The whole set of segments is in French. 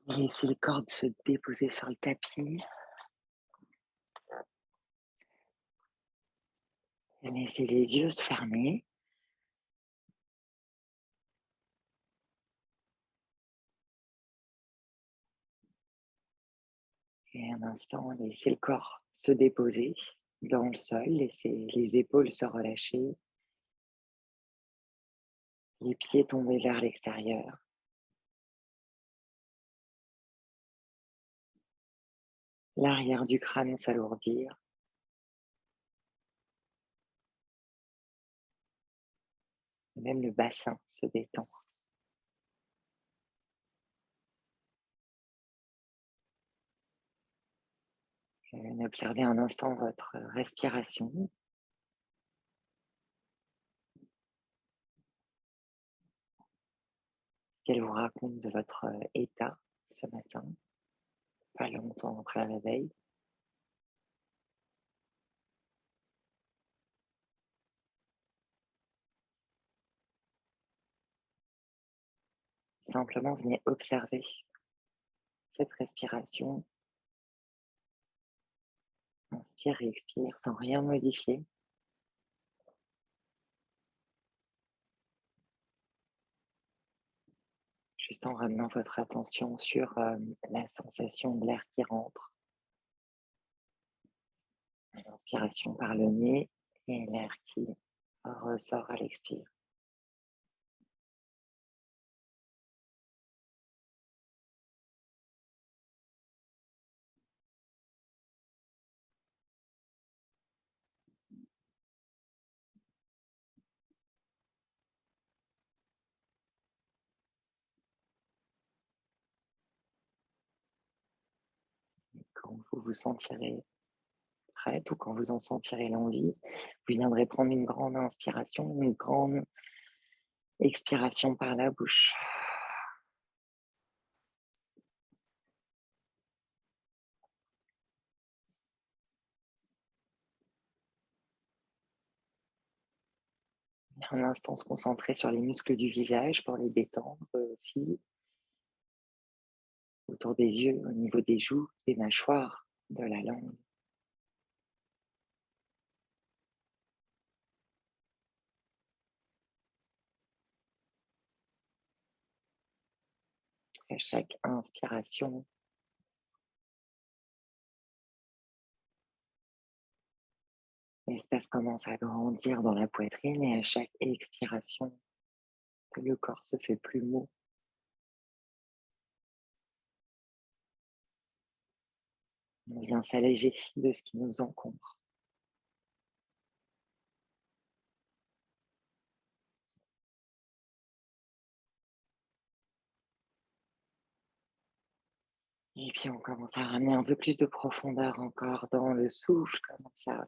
Laissez les cordes se déposer sur le tapis. Laissez les yeux se fermer. Et un instant, laissez le corps se déposer dans le sol. Laissez les épaules se relâcher. Les pieds tomber vers l'extérieur. L'arrière du crâne s'alourdir. Même le bassin se détend. Observez un instant votre respiration. Ce qu'elle vous raconte de votre état ce matin, pas longtemps après le réveil. Simplement, venez observer cette respiration. Inspire et expire sans rien modifier. Juste en ramenant votre attention sur la sensation de l'air qui rentre. L'inspiration par le nez et l'air qui ressort à l'expire. Quand vous vous sentirez prête ou quand vous en sentirez l'envie, vous viendrez prendre une grande inspiration, une grande expiration par la bouche. Un instant, se concentrer sur les muscles du visage pour les détendre aussi, autour des yeux, au niveau des joues, des mâchoires, de la langue. À chaque inspiration, l'espace commence à grandir dans la poitrine et à chaque expiration, le corps se fait plus mou. On vient s'alléger de ce qui nous encombre. Et puis on commence à ramener un peu plus de profondeur encore dans le souffle, commence à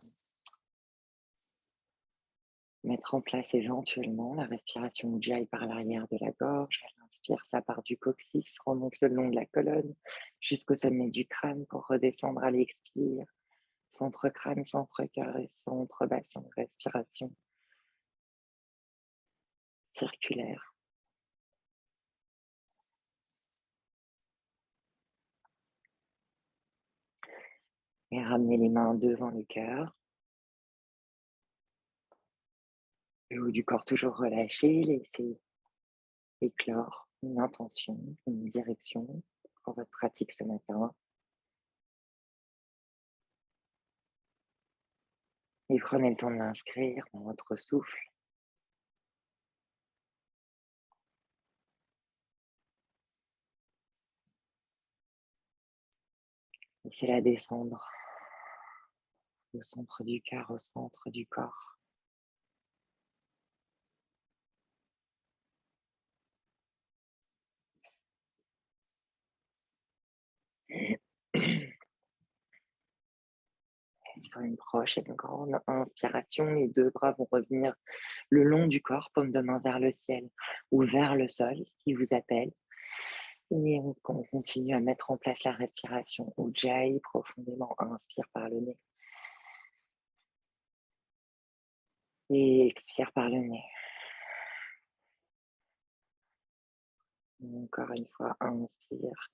mettre en place éventuellement la respiration Ujjayi par l'arrière de la gorge. Elle inspire, ça part du coccyx, remonte le long de la colonne jusqu'au sommet du crâne pour redescendre à l'expire. Centre crâne, centre cœur et centre bassin. Respiration circulaire. Et ramenez les mains devant le cœur. Le haut du corps toujours relâché. Laissez éclore une intention, une direction pour votre pratique ce matin. Et prenez le temps de l'inscrire dans votre souffle. Laissez-la descendre au centre du cœur, au centre du corps. Sur une proche et une grande inspiration, les deux bras vont revenir le long du corps, paume de main vers le ciel ou vers le sol, ce qui vous appelle. Et on continue à mettre en place la respiration Ujjayi profondément. Inspire par le nez et expire par le nez. Et encore une fois, inspire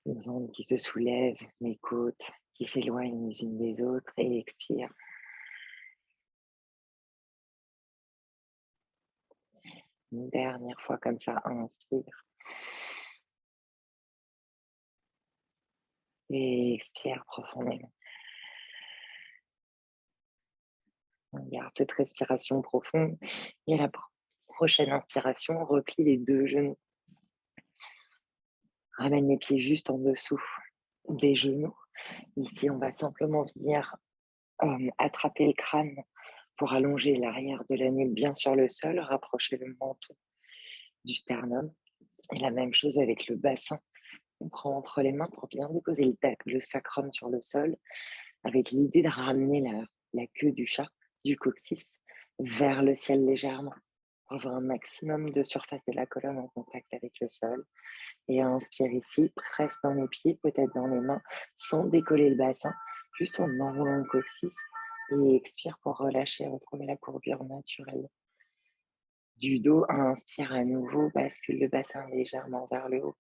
le ventre qui se soulève, les côtes qui s'éloignent les unes des autres et expire. Une dernière fois comme ça, inspire et expire profondément. On garde cette respiration profonde et à la prochaine inspiration, replie les deux genoux. Ramène les pieds juste en dessous des genoux. Ici, on va simplement venir attraper le crâne pour allonger l'arrière de la nuque bien sur le sol, rapprocher le menton du sternum. Et la même chose avec le bassin. On prend entre les mains pour bien déposer le sacrum sur le sol, avec l'idée de ramener la queue du chat, du coccyx, vers le ciel légèrement, pour avoir un maximum de surface de la colonne en contact avec le sol. Et inspire ici, presse dans les pieds, peut-être dans les mains, sans décoller le bassin, juste en enroulant le coccyx. Et expire pour relâcher, retrouver la courbure naturelle. Du dos, inspire à nouveau, bascule le bassin légèrement vers le haut.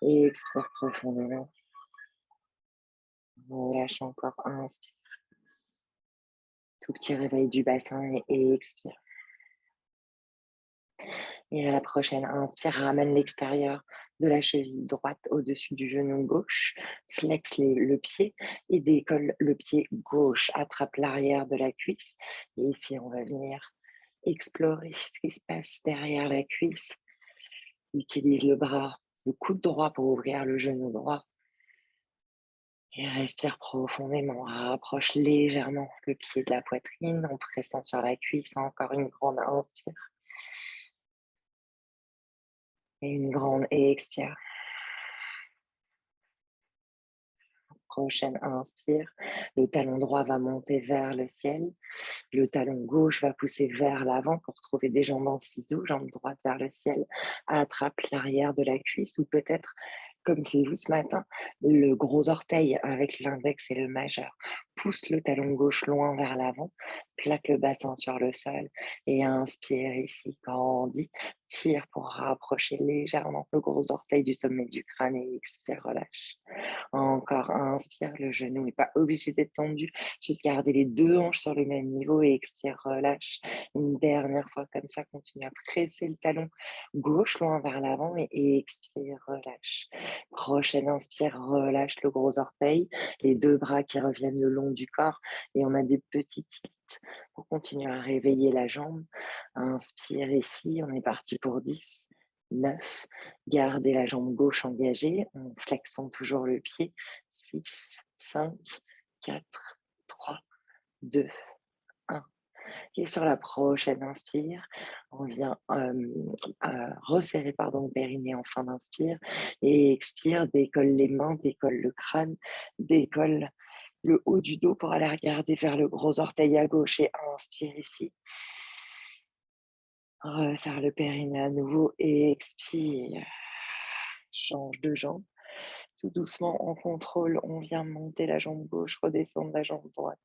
Et expire profondément. Relâche encore, inspire. Tout petit réveil du bassin et expire. Et à la prochaine, inspire, ramène l'extérieur de la cheville droite au-dessus du genou gauche, flex le pied et décolle le pied gauche, attrape l'arrière de la cuisse. Et ici, on va venir explorer ce qui se passe derrière la cuisse. Utilise le bras, le coude droit pour ouvrir le genou droit. Et respire profondément, rapproche légèrement le pied de la poitrine en pressant sur la cuisse. Encore une grande inspire. Et une grande expire. Prochaine inspire, le talon droit va monter vers le ciel, le talon gauche va pousser vers l'avant pour trouver des jambes en ciseaux, jambe droite vers le ciel, attrape l'arrière de la cuisse ou peut-être, comme c'est vous ce matin, le gros orteil avec l'index et le majeur. Pousse le talon gauche loin vers l'avant, plaque le bassin sur le sol et inspire ici, grandis, tire pour rapprocher légèrement le gros orteil du sommet du crâne et expire, relâche. Encore inspire, le genou n'est pas obligé d'être tendu, juste garder les deux hanches sur le même niveau et expire, relâche. Une dernière fois comme ça, continue à presser le talon gauche loin vers l'avant et expire, relâche. Prochaine inspire, relâche le gros orteil, les deux bras qui reviennent le long du corps et on a des petits tilts pour continuer à réveiller la jambe. Inspire ici, on est parti pour 10, 9. Gardez la jambe gauche engagée en flexant toujours le pied. 6, 5, 4, 3, 2, 1. Et sur la prochaine inspire, on vient resserrer le périnée en fin d'inspire. Et expire, décolle les mains, décolle le crâne, décolle le haut du dos pour aller regarder vers le gros orteil à gauche. Et inspire ici. Resserre le périnée à nouveau et expire. Change de jambe. Tout doucement, en contrôle, on vient monter la jambe gauche, redescendre la jambe droite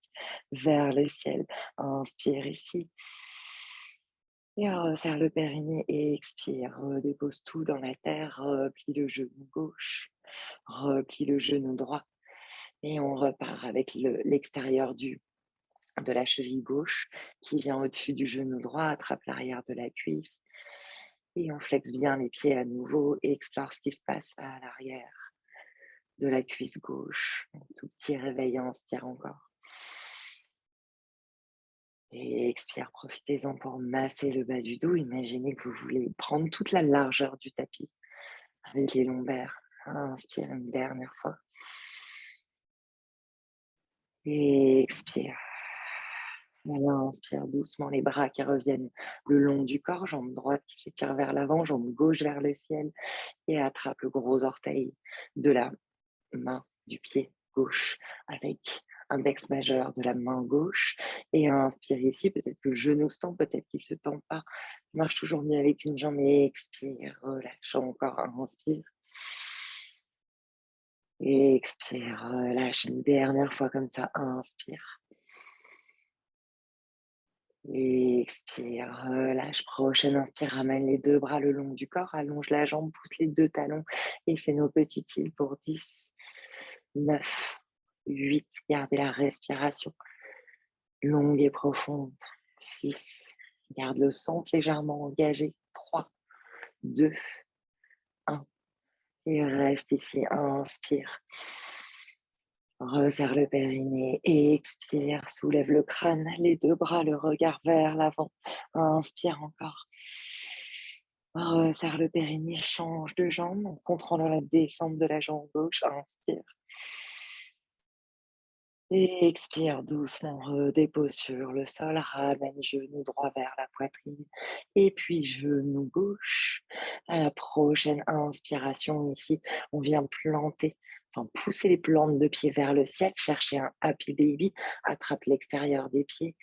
vers le ciel. Inspire ici. Et resserre le périnée et expire. Dépose tout dans la terre. Replie le genou gauche. Replie le genou droit. Et on repart avec l'extérieur de la cheville gauche qui vient au-dessus du genou droit, attrape l'arrière de la cuisse. Et on flexe bien les pieds à nouveau et explore ce qui se passe à l'arrière de la cuisse gauche. Un tout petit réveil, inspire encore. Et expire, profitez-en pour masser le bas du dos. Imaginez que vous voulez prendre toute la largeur du tapis avec les lombaires. Inspire une dernière fois. Et expire. Voilà, inspire doucement les bras qui reviennent le long du corps, jambe droite qui s'étire vers l'avant, jambe gauche vers le ciel et attrape le gros orteil de la main du pied gauche avec index majeur de la main gauche et inspire ici, peut-être que le genou se tend, peut-être qu'il se tend pas, marche toujours mieux avec une jambe et expire, relâche encore, inspire et expire, relâche une dernière fois comme ça, inspire Et expire, relâche. Prochaine inspire, ramène les 2 bras le long du corps, allonge la jambe, pousse les 2 talons et c'est nos petites îles pour 10, 9, 8. Gardez la respiration longue et profonde. 6. Garde le centre légèrement engagé. 3, 2, 1. Et reste ici. Inspire. Resserre le périnée et expire. Soulève le crâne, les 2 bras, le regard vers l'avant. Inspire encore. Resserre le périnée, change de jambe en contrôlant la descente de la jambe gauche. Inspire. Et expire doucement, redépose sur le sol, ramène genou droit vers la poitrine et puis genou gauche. À la prochaine inspiration ici, on vient planter, enfin pousser les plantes de pied vers le ciel, chercher un happy baby, attrape l'extérieur des pieds,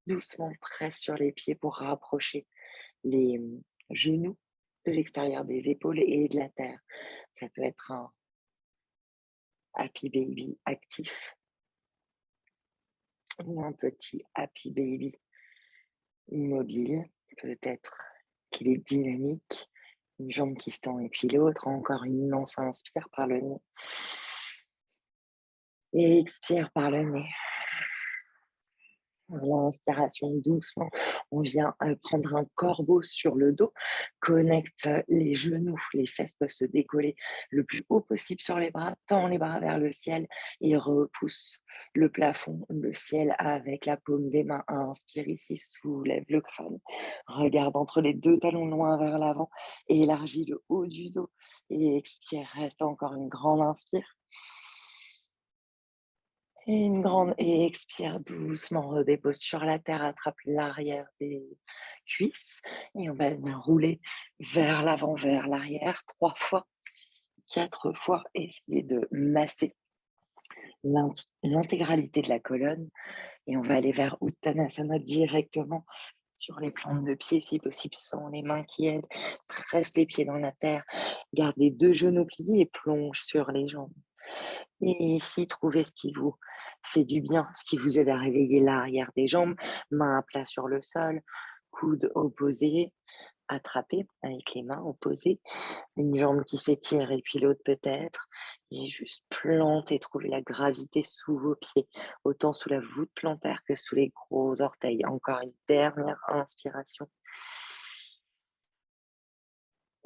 doucement presse sur les pieds pour rapprocher les genoux de l'extérieur des épaules et de la terre. Ça peut être un happy baby actif ou un petit happy baby immobile, peut-être qu'il est dynamique, une jambe qui se tend et puis l'autre, encore une immense inspire par le nez et expire par le nez. L'inspiration doucement, on vient prendre un corbeau sur le dos, connecte les genoux, les fesses peuvent se décoller le plus haut possible sur les bras, tend les bras vers le ciel et repousse le plafond, le ciel avec la paume des mains. Inspire ici, soulève le crâne, regarde entre les 2 talons loin vers l'avant, élargis le haut du dos et expire, reste encore une grande inspire. Une grande et expire doucement, redépose sur la terre, attrape l'arrière des cuisses et on va venir rouler vers l'avant, vers l'arrière 3 fois, 4 fois. Essayez de masser l'intégralité de la colonne et on va aller vers Uttanasana directement sur les plantes de pied, si possible sans les mains qui aident. Presse les pieds dans la terre, garde les 2 genoux pliés et plonge sur les jambes. Et ici, trouvez ce qui vous fait du bien, ce qui vous aide à réveiller l'arrière des jambes, main à plat sur le sol, coude opposé, attrapé avec les mains opposées, une jambe qui s'étire et puis l'autre peut-être, et juste planter, trouver la gravité sous vos pieds, autant sous la voûte plantaire que sous les gros orteils. Encore une dernière inspiration.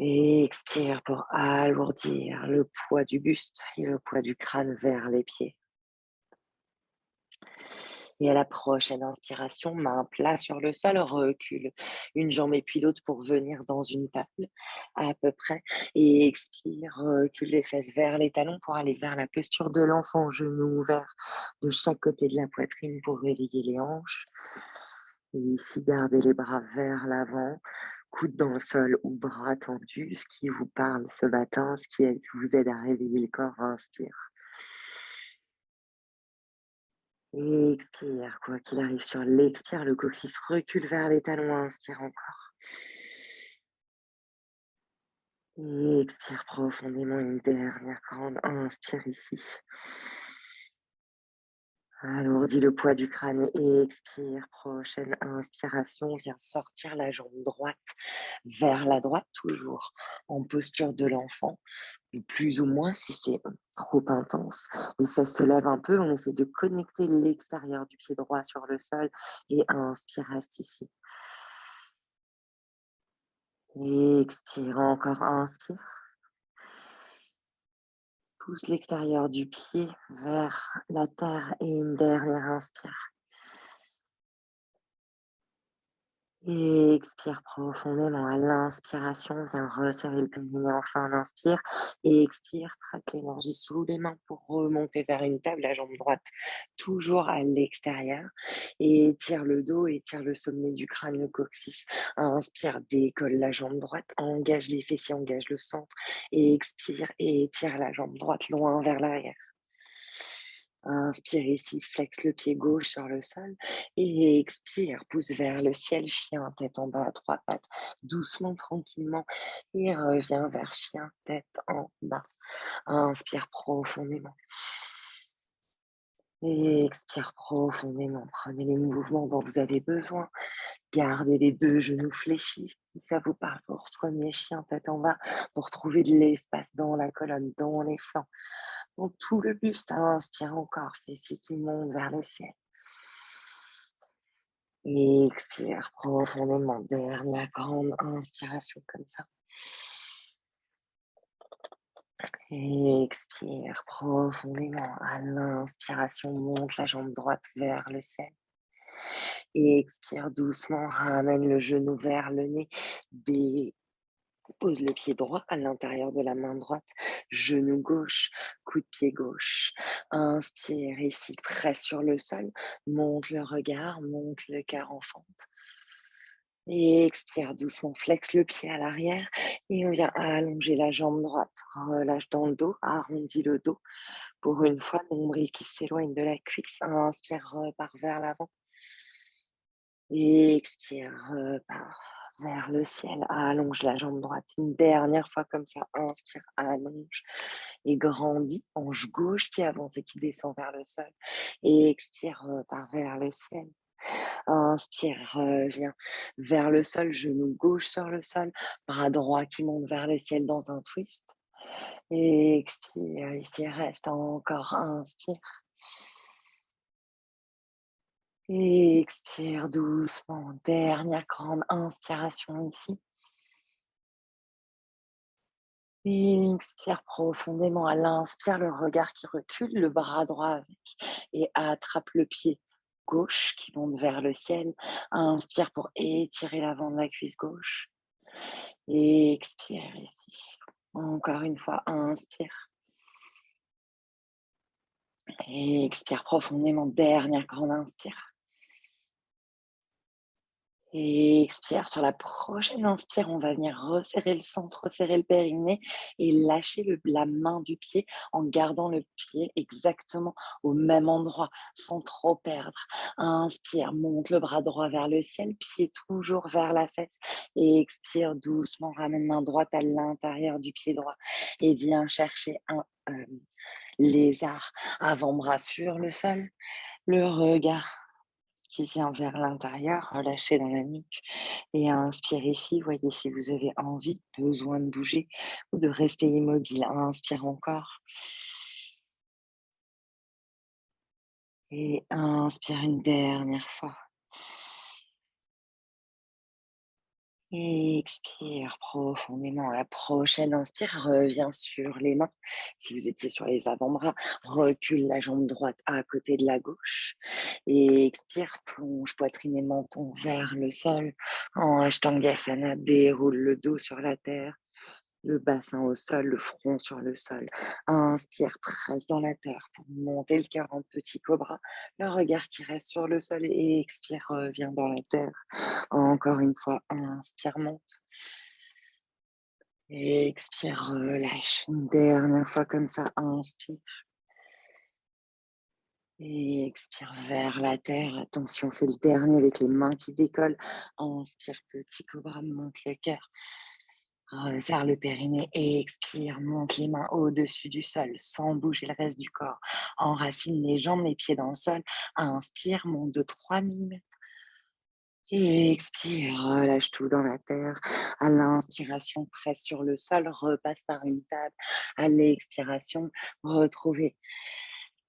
Et expire pour alourdir le poids du buste et le poids du crâne vers les pieds. Et à la prochaine inspiration, main plat sur le sol, recule une jambe et puis l'autre pour venir dans une table à peu près. Et expire, recule les fesses vers les talons pour aller vers la posture de l'enfant, genoux ouverts de chaque côté de la poitrine pour réveiller les hanches. Et ici, gardez les bras vers l'avant, coude dans le sol ou bras tendus, ce qui vous parle ce matin, ce qui vous aide à réveiller le corps, inspire. Et expire, quoi qu'il arrive sur l'expire, le coccyx recule vers les talons, inspire encore. Et expire profondément une dernière grande inspire ici. Alourdis le poids du crâne et expire. Prochaine inspiration, viens sortir la jambe droite vers la droite, toujours en posture de l'enfant, ou plus ou moins si c'est trop intense. Les fesses se lèvent un peu, on essaie de connecter l'extérieur du pied droit sur le sol et inspire, reste ici. Et expire, encore inspire. Pousse l'extérieur du pied vers la terre et une dernière inspire. Et expire profondément. À l'inspiration, viens resserrer le périnée. Enfin, inspire et expire. Traque l'énergie sous les mains pour remonter vers une table, la jambe droite toujours à l'extérieur. Et étire le dos, étire le sommet du crâne, le coccyx. Inspire, décolle la jambe droite, engage les fessiers, engage le centre. Et expire et étire la jambe droite loin vers l'arrière. Inspire ici, flexe le pied gauche sur le sol et expire, pousse vers le ciel, chien, tête en bas à 3 pattes, doucement, tranquillement et reviens vers chien, tête en bas. Inspire profondément. Et expire profondément. Prenez les mouvements dont vous avez besoin. Gardez les 2 genoux fléchis. Si ça vous parle, pour premier chien tête en bas pour trouver de l'espace dans la colonne, dans les flancs. Donc tout le buste, inspire encore, fessiers qui montent vers le ciel. Et expire profondément. Dernière grande inspiration comme ça. Et expire profondément. À l'inspiration, monte la jambe droite vers le ciel. Et expire doucement, ramène le genou vers le nez. Pose le pied droit à l'intérieur de la main droite, genou gauche, coup de pied gauche. Inspire ici, presse sur le sol, monte le regard, monte le cœur en fente. Et expire doucement, flexe le pied à l'arrière et on vient allonger la jambe droite. Relâche dans le dos, arrondis le dos. Pour une fois, nombril qui s'éloigne de la cuisse. Inspire, repart vers l'avant. Et expire, repart vers le ciel. Allonge la jambe droite une dernière fois comme ça. Inspire, allonge et grandis. Hanche gauche qui avance et qui descend vers le sol. Et expire, repart vers le ciel. Inspire, reviens vers le sol, genou gauche sur le sol, bras droit qui monte vers le ciel dans un twist. Et expire, ici reste encore, inspire. Et expire doucement, dernière grande inspiration ici. Et expire profondément. À l'inspire, le regard qui recule, le bras droit avec. Et attrape le pied gauche qui monte vers le ciel. Inspire pour étirer l'avant de la cuisse gauche. Et expire ici. Encore une fois, inspire. Et expire profondément. Dernière grande inspire. Et expire. Sur la prochaine inspire, on va venir resserrer le centre, resserrer le périnée et lâcher la main du pied en gardant le pied exactement au même endroit sans trop perdre. Inspire, monte le bras droit vers le ciel, pied toujours vers la fesse. Et expire doucement, ramène main droite à l'intérieur du pied droit et viens chercher un lézard, avant-bras sur le sol, le regard qui vient vers l'intérieur, relâché dans la nuque. Et inspire ici, voyez si vous avez envie, besoin de bouger ou de rester immobile. Inspire encore. Et inspire une dernière fois. Et expire profondément. La prochaine inspire, reviens sur les mains. Si vous étiez sur les avant-bras, recule la jambe droite à côté de la gauche. Et expire, plonge poitrine et menton vers le sol. En Ashtangasana, déroule le dos sur la terre. Le bassin au sol, le front sur le sol. Inspire, presse dans la terre pour monter le cœur en petit cobra. Le regard qui reste sur le sol et expire, revient dans la terre. Encore une fois, inspire, monte. Et expire, relâche. Une dernière fois comme ça, inspire. Et expire vers la terre. Attention, c'est le dernier avec les mains qui décollent. Inspire, petit cobra, monte le cœur. Serre le périnée et expire, monte les mains au-dessus du sol sans bouger le reste du corps. Enracine les jambes, les pieds dans le sol. Inspire, monte de 3 millimètres. Et expire, relâche tout dans la terre. À l'inspiration, presse sur le sol, repasse par une table. À l'expiration, retrouvez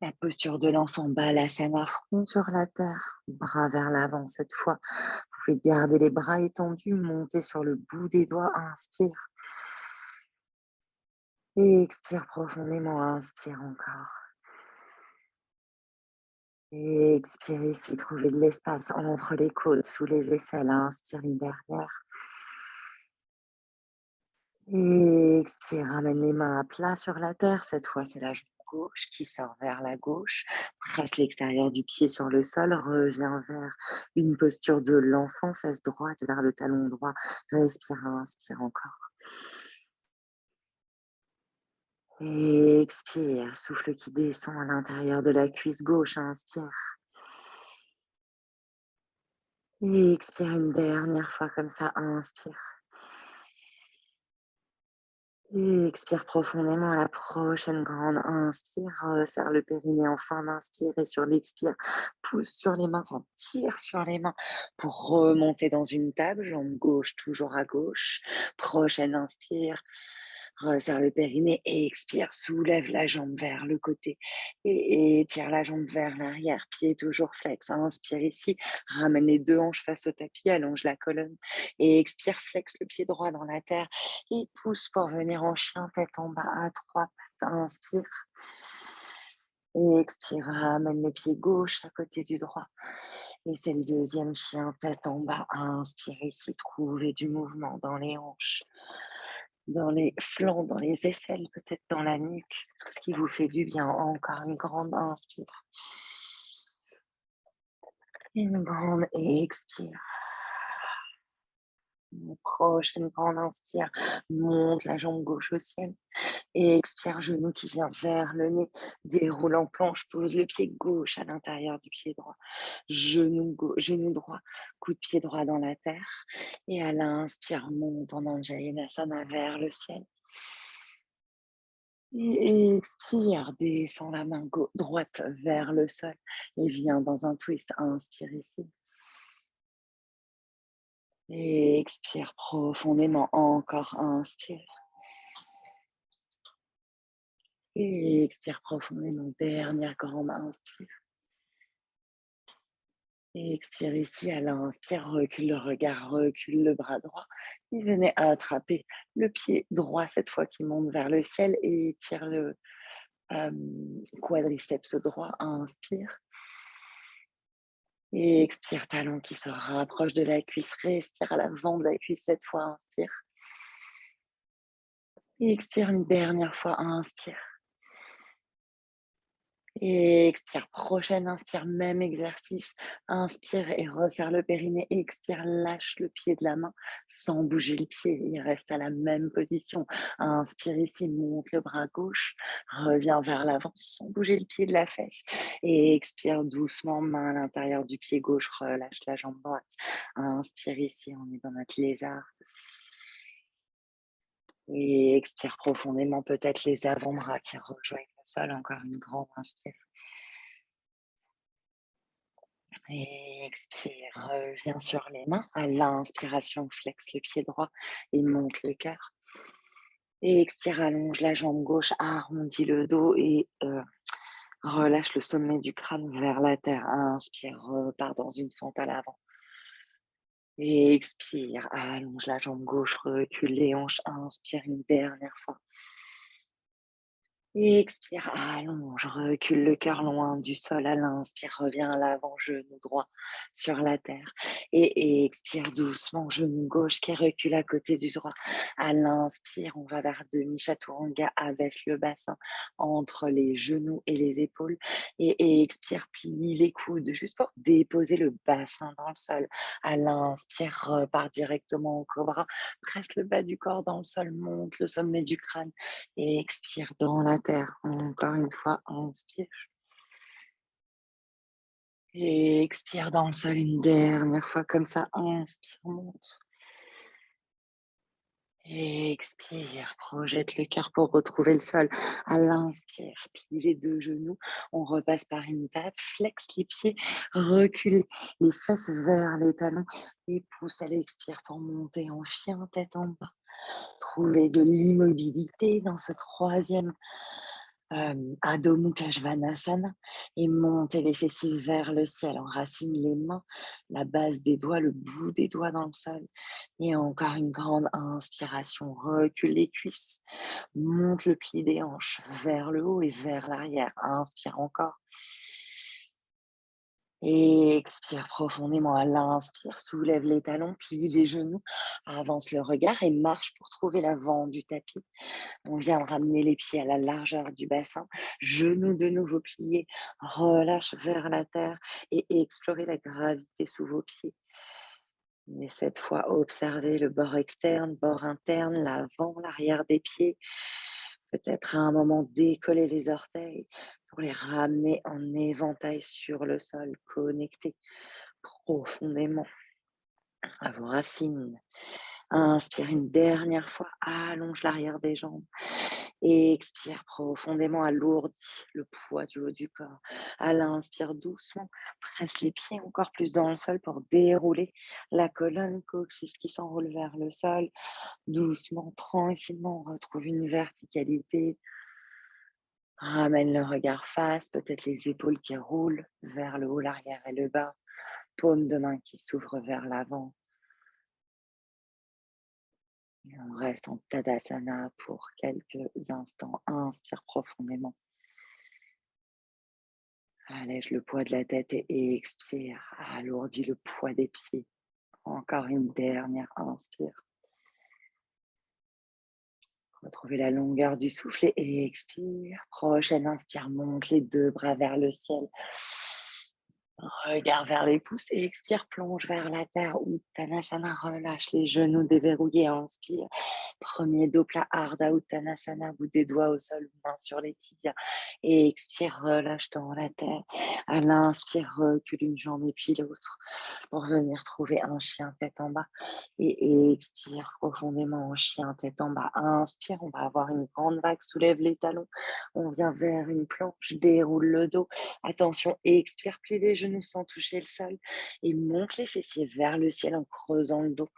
la posture de l'enfant, balasana, front sur la terre, bras vers l'avant cette fois. Vous pouvez garder les bras étendus, monter sur le bout des doigts, inspire. Et expire profondément, inspire encore. Et expire ici, trouvez de l'espace entre les côtes, sous les aisselles, inspire une dernière. Et expire, ramène les mains à plat sur la terre. Cette fois, c'est la jambe gauche qui sort vers la gauche. Presse l'extérieur du pied sur le sol. Reviens vers une posture de l'enfant, fesse droite vers le talon droit. Respire, inspire encore. Et expire, souffle qui descend à l'intérieur de la cuisse gauche. Inspire. Et expire une dernière fois comme ça. Inspire. Et expire profondément à la prochaine grande inspire, serre le périnée en fin d'inspire et sur l'expire, pousse sur les mains, enfin tire sur les mains pour remonter dans une table, jambe gauche toujours à gauche. Prochaine inspire, resserre le périnée et expire, soulève la jambe vers le côté et étire la jambe vers l'arrière, pied toujours flex. Inspire ici, ramène les deux hanches face au tapis, allonge la colonne et expire, flex le pied droit dans la terre et pousse pour venir en chien, tête en bas à trois pattes. Inspire. Et expire, ramène le pied gauche à côté du droit. Et c'est le deuxième chien, tête en bas. Inspire ici, trouvez du mouvement dans les hanches, dans les flancs, dans les aisselles, peut-être dans la nuque. Tout ce qui vous fait du bien. Encore une grande inspire. Une grande expire. Prochaine grande inspire. Monte la jambe gauche au ciel. Et expire, genou qui vient vers le nez. Déroule en planche, pose le pied gauche à l'intérieur du pied droit. Genou droit, coup de pied droit dans la terre. Et à l'inspire, monte en Anjalinasana vers le ciel. Et expire, descends la main droite vers le sol. Et viens dans un twist. Inspire ici. Et expire profondément. Encore inspire. Et expire profondément. Dernière grande inspire. Et expire ici, à l'inspire, recule le regard, recule le bras droit. Et venez attraper le pied droit cette fois qui monte vers le ciel et tire le euh, quadriceps droit. Inspire. Et expire, talon qui se rapproche de la cuisse. Respire à l'avant de la cuisse cette fois. Inspire. Et expire une dernière fois. Inspire. Et expire, prochaine inspire, même exercice. Inspire et resserre le périnée. Expire, lâche le pied de la main sans bouger le pied. Il reste à la même position. Inspire ici, monte le bras gauche. Reviens vers l'avant sans bouger le pied de la fesse. Et expire doucement, main à l'intérieur du pied gauche. Relâche la jambe droite. Inspire ici, on est dans notre lézard. Et expire profondément, peut-être les avant-bras qui rejoignent le sol. Encore une grande inspire. Et expire, reviens sur les mains. À l'inspiration, flexe le pied droit et monte le cœur. Et expire, allonge la jambe gauche, arrondis le dos et relâche le sommet du crâne vers la terre. Inspire, repars dans une fente à l'avant. Et expire, allonge la jambe gauche, recule les hanches. Inspire une dernière fois. Et expire, allonge, recule le cœur loin du sol à l'inspire, reviens à l'avant, genou droit sur la terre. Et expire doucement, genou gauche qui recule à côté du droit. À l'inspire, on va vers demi-chaturanga, abaisse le bassin entre les genoux et les épaules. Et expire, plie les coudes juste pour déposer le bassin dans le sol. À l'inspire, repars directement au cobra, presse le bas du corps dans le sol, monte le sommet du crâne. Et expire dans la terre. Encore une fois, inspire. Et expire dans le sol une dernière fois comme ça. Inspire, monte. Et expire, projette le cœur pour retrouver le sol. À l'inspire, plie les deux genoux. On repasse par une table, flexe les pieds, recule les fesses vers les talons et pousse à l'expire pour monter en chien, tête en bas. Trouver de l'immobilité dans ce troisième Adho Mukha Svanasana et monter les fessiers vers le ciel. Enracine les mains, la base des doigts, le bout des doigts dans le sol. Et encore une grande inspiration. Recule les cuisses. Monte le pli des hanches vers le haut et vers l'arrière. Inspire encore. Et expire profondément à l'inspire, soulève les talons, plie les genoux, avance le regard et marche pour trouver l'avant du tapis. On vient ramener les pieds à la largeur du bassin, genoux de nouveau pliés, relâche vers la terre et explorer la gravité sous vos pieds. Mais cette fois, observez le bord externe, bord interne, l'avant, l'arrière des pieds. Peut-être à un moment décoller les orteils pour les ramener en éventail sur le sol, connectés profondément à vos racines. Inspire une dernière fois, allonge l'arrière des jambes. Et expire profondément, alourdis le poids du haut du corps. À l'inspire doucement, presse les pieds encore plus dans le sol pour dérouler la colonne coccyx qui s'enroule vers le sol. Doucement, tranquillement, on retrouve une verticalité. Ramène le regard face, peut-être les épaules qui roulent vers le haut, l'arrière et le bas. Paume de main qui s'ouvre vers l'avant. Et on reste en Tadasana pour quelques instants. Inspire profondément. Allège le poids de la tête et expire. Alourdis le poids des pieds. Encore une dernière inspire. Retrouvez la longueur du souffle et expire. Prochaine inspire, monte les deux bras vers le ciel. Regarde vers les pouces et expire, plonge vers la terre. Uttanasana, relâche les genoux déverrouillés. Inspire. Premier dos plat, Ardha Uttanasana, bout des doigts au sol, main sur les tibias. Et expire, relâche dans la terre. À l'inspire, recule une jambe et puis l'autre pour venir trouver un chien tête en bas. Et expire profondément en chien tête en bas. Inspire, on va avoir une grande vague, soulève les talons. On vient vers une planche, déroule le dos. Attention, expire, plie les genoux sans toucher le sol et monte les fessiers vers le ciel en creusant le dos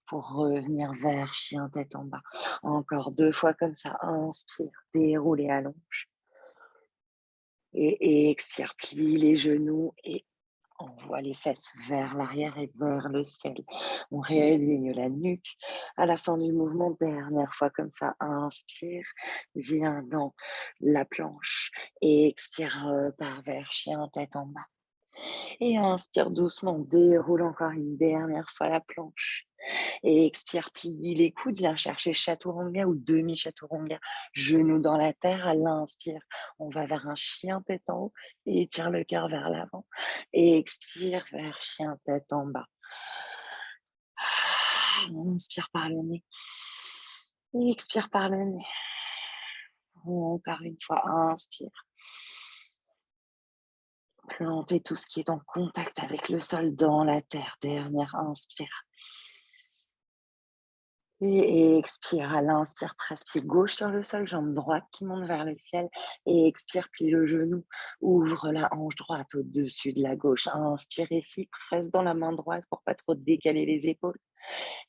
pour revenir vers chien tête en bas. Encore 2 fois comme ça. Inspire, déroule et allonge. Et expire, plie les genoux et envoie les fesses vers l'arrière et vers le ciel. On réaligne la nuque à la fin du mouvement. Dernière fois comme ça. Inspire, viens dans la planche et expire, par vers chien tête en bas. Et inspire doucement, déroule encore une dernière fois la planche. Et expire, plie les coudes, viens chercher chaturanga ou demi-chaturanga, genoux dans la terre. À l'inspire, on va vers un chien tête en haut et étire le cœur vers l'avant. Et expire vers chien tête en bas. On inspire par le nez. Et expire par le nez. Encore une fois, inspire. Plantez tout ce qui est en contact avec le sol dans la terre. Dernière inspire. Et expire, à l'inspire, presse pied gauche sur le sol, jambe droite qui monte vers le ciel. Et expire, plie le genou, ouvre la hanche droite au-dessus de la gauche. Inspire ici, presse dans la main droite pour pas trop décaler les épaules.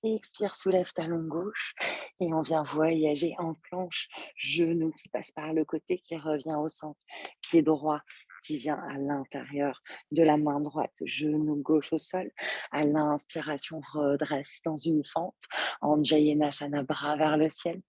Et expire, soulève talon gauche. Et on vient voyager en planche, genou qui passe par le côté, qui revient au centre, pied droit qui vient à l'intérieur de la main droite, genou gauche au sol. À l'inspiration, redresse dans une fente. Anjayenasana, bras vers le ciel.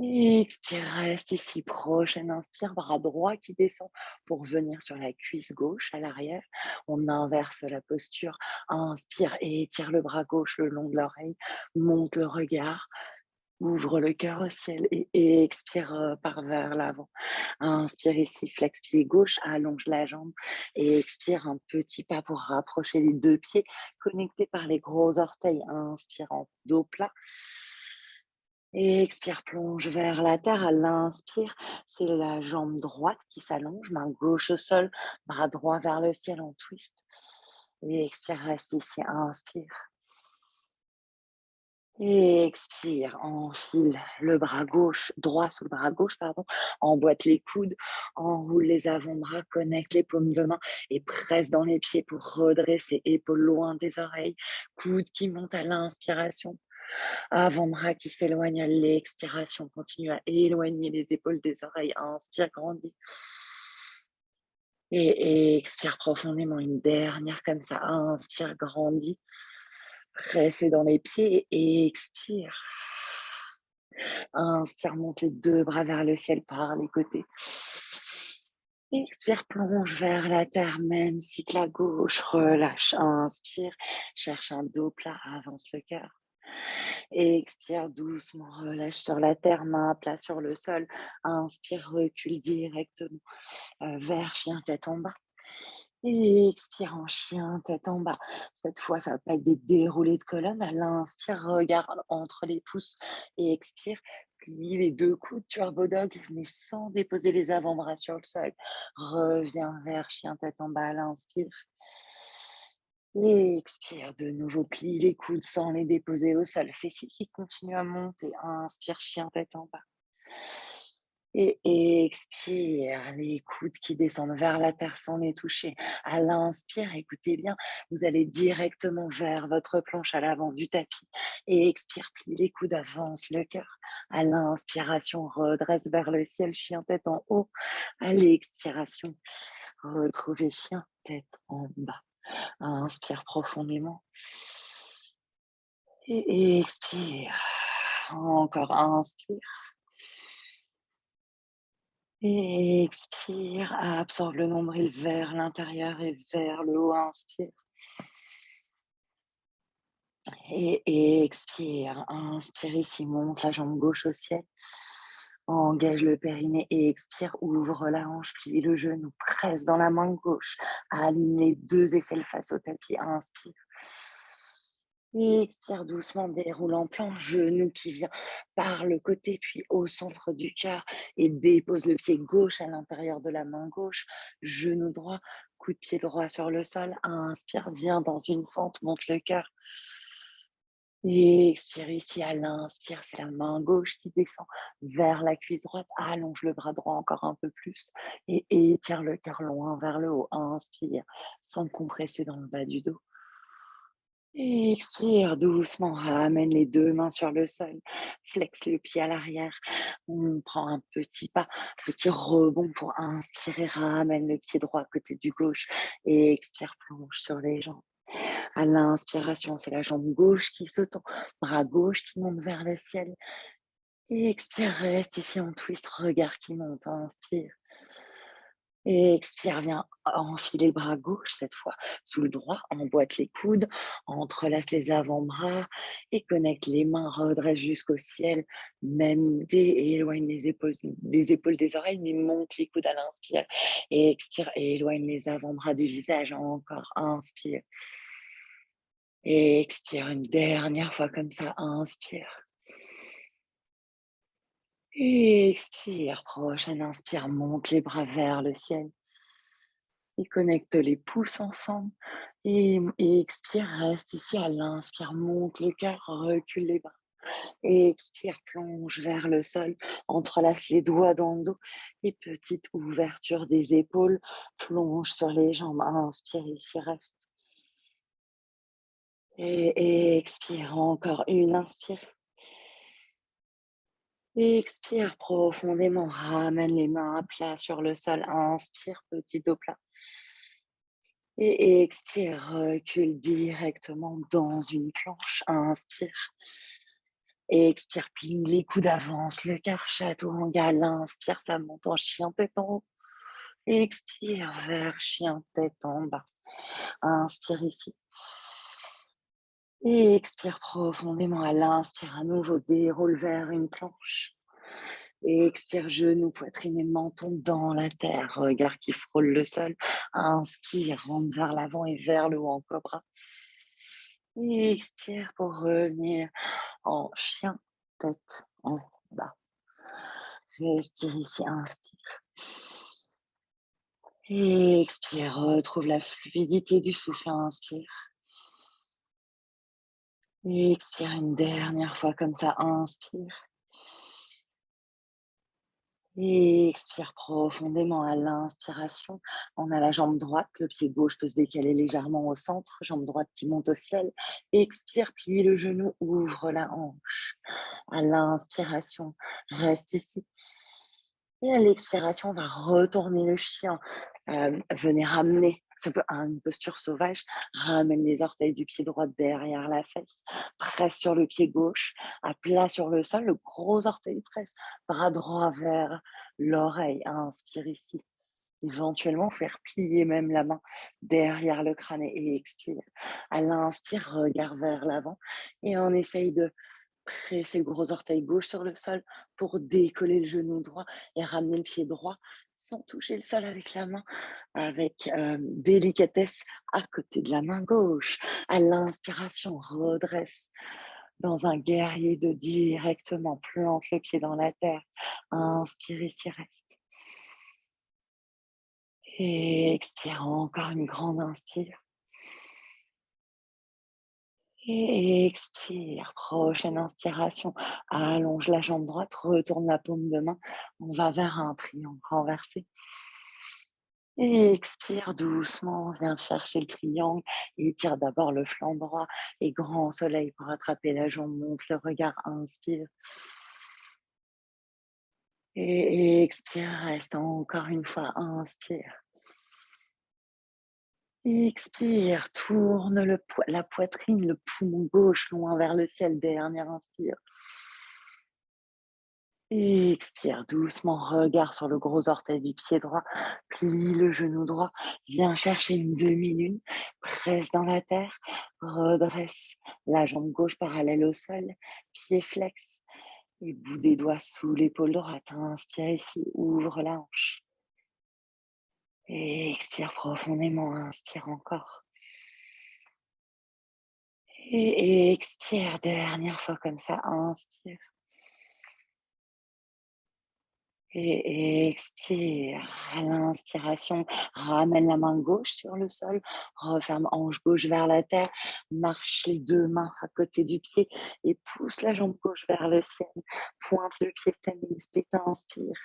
Et expire, reste ici. Prochaine inspire, bras droit qui descend pour venir sur la cuisse gauche à l'arrière. On inverse la posture. Inspire et étire le bras gauche le long de l'oreille. Monte le regard. Ouvre le cœur au ciel et expire, par vers l'avant. Inspire ici, flex pied gauche, allonge la jambe et expire un petit pas pour rapprocher les 2 pieds connectés par les gros orteils. Inspire en dos plat et expire, plonge vers la terre. À l'inspire, c'est la jambe droite qui s'allonge, main gauche au sol, bras droit vers le ciel en twist. Et expire, reste ici, inspire. Et expire, enfile le bras gauche, droit sous le bras gauche, pardon, emboîte les coudes, enroule les avant-bras, connecte les paumes de main et presse dans les pieds pour redresser, épaules loin des oreilles, coudes qui montent à l'inspiration, avant-bras qui s'éloignent à l'expiration, continue à éloigner les épaules des oreilles, inspire, grandis. Et expire profondément, une dernière comme ça, inspire, grandis. Pressez dans les pieds et expire. Inspire, monte les 2 bras vers le ciel par les côtés. Expire, plonge vers la terre, même cycle à gauche, relâche. Inspire, cherche un dos plat, avance le cœur. Expire doucement, relâche sur la terre, main à plat sur le sol. Inspire, recule directement vers chien tête en bas. Et expire en chien, tête en bas. Cette fois, ça va pas être des déroulés de colonne. À l'inspire, regarde entre les pouces et expire. Plie les 2 coudes, turbo dog, mais sans déposer les avant-bras sur le sol. Reviens vers chien, tête en bas à l'inspire. Expire de nouveau, plie les coudes sans les déposer au sol. Fessiers qui continuent à monter. Inspire, chien tête en bas. Et expire, les coudes qui descendent vers la terre sans les toucher. À l'inspire, écoutez bien, vous allez directement vers votre planche à l'avant du tapis. Et expire, plie les coudes, avance le cœur. À l'inspiration, redresse vers le ciel, chien tête en haut. À l'expiration, retrouvez chien tête en bas. Inspire profondément et expire. Encore inspire et expire. Absorbe le nombril vers l'intérieur et vers le haut. Inspire et expire. Inspire ici, monte la jambe gauche au ciel. Engage le périnée et expire, ouvre la hanche, plie le genou, presse dans la main gauche, aligne les deux aisselles face au tapis, inspire. Et expire doucement, déroule en plan, genou qui vient par le côté, puis au centre du cœur et dépose le pied gauche à l'intérieur de la main gauche, genou droit, coup de pied droit sur le sol, inspire, viens dans une fente, monte le cœur. Et expire ici, à l'inspire, c'est la main gauche qui descend vers la cuisse droite. Allonge le bras droit encore un peu plus et étire le cœur loin vers le haut. Inspire, sans compresser dans le bas du dos. Et expire doucement, ramène les deux mains sur le sol, flexe le pied à l'arrière. On prend un petit pas, petit rebond pour inspirer, ramène le pied droit à côté du gauche et expire, plonge sur les jambes. À l'inspiration, c'est la jambe gauche qui se tend, bras gauche qui monte vers le ciel. Et expire, reste ici en twist, regard qui monte, inspire. Et expire, viens enfiler le bras gauche cette fois sous le droit, emboîte les coudes, entrelace les avant-bras et connecte les mains, redresse jusqu'au ciel. Même idée, et éloigne les épaules des oreilles, mais monte les coudes à l'inspire. Et expire, et éloigne les avant-bras du visage, encore, inspire. Et expire une dernière fois comme ça, inspire. Et expire, prochaine inspire, monte les bras vers le ciel. Et connecte les pouces ensemble. Et expire, reste ici à l'inspire, monte le cœur, recule les bras. Et expire, plonge vers le sol, entrelace les doigts dans le dos. Et petite ouverture des épaules, plonge sur les jambes. Inspire, ici reste. Et expire, encore une inspire. Et expire profondément, ramène les mains à plat sur le sol. Inspire, petit dos plat. Et expire, recule directement dans une planche. Inspire. Et expire, plie les coudes, avance le cœur, chaturanga. Inspire, ça monte en chien tête en haut. Et expire vers chien tête en bas. Inspire ici. Et expire profondément. À l'inspire, à nouveau, déroule vers une planche. Et expire, genoux, poitrine et menton dans la terre. Regard qui frôle le sol. Inspire, rentre vers l'avant et vers le haut en cobra. Et expire pour revenir en chien, tête en bas. Respire ici, inspire. Et expire, retrouve la fluidité du souffle, inspire. Et expire une dernière fois comme ça, inspire. Et expire profondément à l'inspiration. On a la jambe droite, le pied gauche peut se décaler légèrement au centre, jambe droite qui monte au ciel. Expire, plie le genou, ouvre la hanche. À l'inspiration, reste ici. Et à l'expiration, on va retourner le chien. Venez ramener, ça peut une posture sauvage. Ramène les orteils du pied droit derrière la fesse. Presse sur le pied gauche, à plat sur le sol. Le gros orteil presse. Bras droit vers l'oreille. Inspire ici. Éventuellement, faire plier même la main derrière le crâne et expire. À l'inspire, regard vers l'avant. Et on essaye de presser le gros orteil gauche sur le sol pour décoller le genou droit et ramener le pied droit sans toucher le sol avec la main, avec délicatesse à côté de la main gauche. À l'inspiration, redresse dans un guerrier de directement, plante le pied dans la terre. Inspire ici, reste. Et expire encore une grande inspire. Et expire, prochaine inspiration. Allonge la jambe droite, retourne la paume de main. On va vers un triangle renversé. Et expire doucement, viens chercher le triangle. Étire d'abord le flanc droit et grand soleil pour attraper la jambe. Monte le regard, inspire. Et expire, reste encore une fois, inspire. Expire, tourne la poitrine, le poumon gauche loin vers le ciel. Dernière inspire. Et expire doucement, regarde sur le gros orteil du pied droit, plie le genou droit, viens chercher une demi-lune, presse dans la terre, redresse la jambe gauche parallèle au sol, pied flex et bout des doigts sous l'épaule droite. Inspire ici, ouvre la hanche. Et expire profondément, inspire encore. Et expire, dernière fois comme ça, inspire. Et expire. À l'inspiration, ramène la main gauche sur le sol, referme hanche gauche vers la terre, marche les deux mains à côté du pied et pousse la jambe gauche vers le ciel. Pointe le pied standing split, inspire.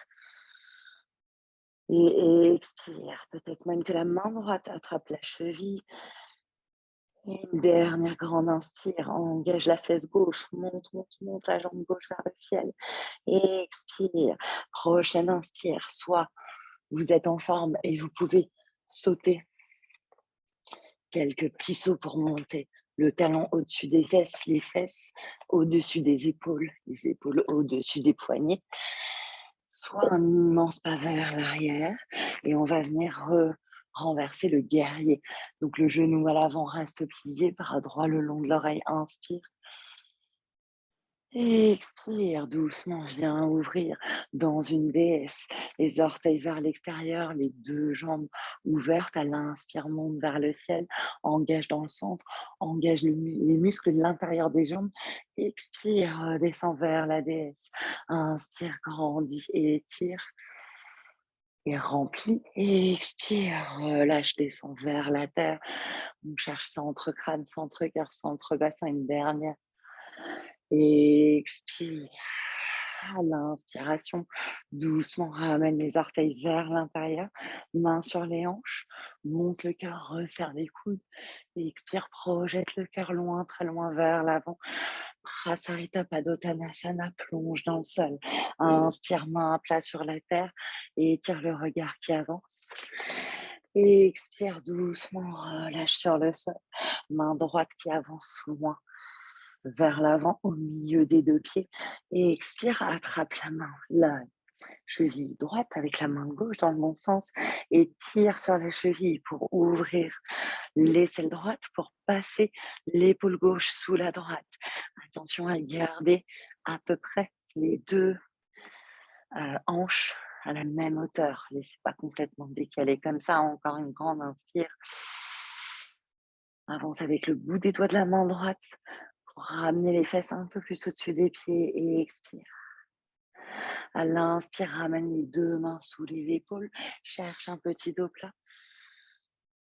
Et expire. Peut-être même que la main droite attrape la cheville. Et une dernière grande inspire, engage la fesse gauche, monte, monte, monte la jambe gauche vers le ciel. Et expire. Prochaine inspire, soit vous êtes en forme et vous pouvez sauter quelques petits sauts pour monter le talon au-dessus des fesses, les fesses au-dessus des épaules, les épaules au-dessus des poignets. Soit un immense pas vers l'arrière et on va venir renverser le guerrier. Donc le genou à l'avant reste plié, bras droit le long de l'oreille, inspire. Expire doucement, viens ouvrir dans une déesse, les orteils vers l'extérieur, les deux jambes ouvertes. À l'inspire, monte vers le ciel, engage dans le centre, engage les muscles de l'intérieur des jambes. Expire, descend vers la déesse. Inspire, grandis et étire. Et remplis. Et expire, relâche, descend vers la terre. On cherche centre crâne, centre cœur, centre bassin, une dernière. Et expire. À l'inspiration, doucement ramène les orteils vers l'intérieur, main sur les hanches, monte le cœur, resserre les coudes, et expire, projette le cœur loin, très loin vers l'avant. Prasarita Padottanasana, plonge dans le sol. Inspire, main à plat sur la terre et étire le regard qui avance. Et expire doucement, relâche sur le sol. Main droite qui avance loin vers l'avant au milieu des deux pieds et expire, attrape la cheville droite avec la main gauche dans le bon sens et tire sur la cheville pour ouvrir l'aisselle droite pour passer l'épaule gauche sous la droite. Attention à garder à peu près les deux hanches à la même hauteur. Laissez pas complètement décaler comme ça. Encore une grande inspire. Avance avec le bout des doigts de la main droite pour ramener les fesses un peu plus au-dessus des pieds et expire. À l'inspire, ramène les deux mains sous les épaules, cherche un petit dos plat.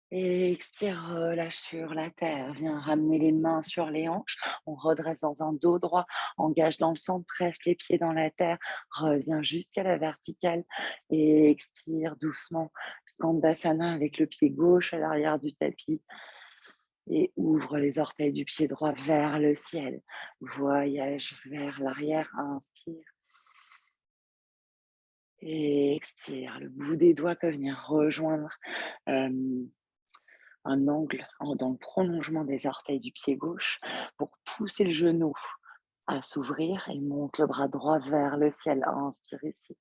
Et expire, relâche sur la terre. Viens ramener les mains sur les hanches. On redresse dans un dos droit. Engage dans le centre, presse les pieds dans la terre. Reviens jusqu'à la verticale. Et expire doucement. Skandasana avec le pied gauche à l'arrière du tapis. Et ouvre les orteils du pied droit vers le ciel. Voyage vers l'arrière. Inspire. Et expire. Le bout des doigts peut venir rejoindre un angle dans le prolongement des orteils du pied gauche pour pousser le genou à s'ouvrir et monte le bras droit vers le ciel. Inspire ici.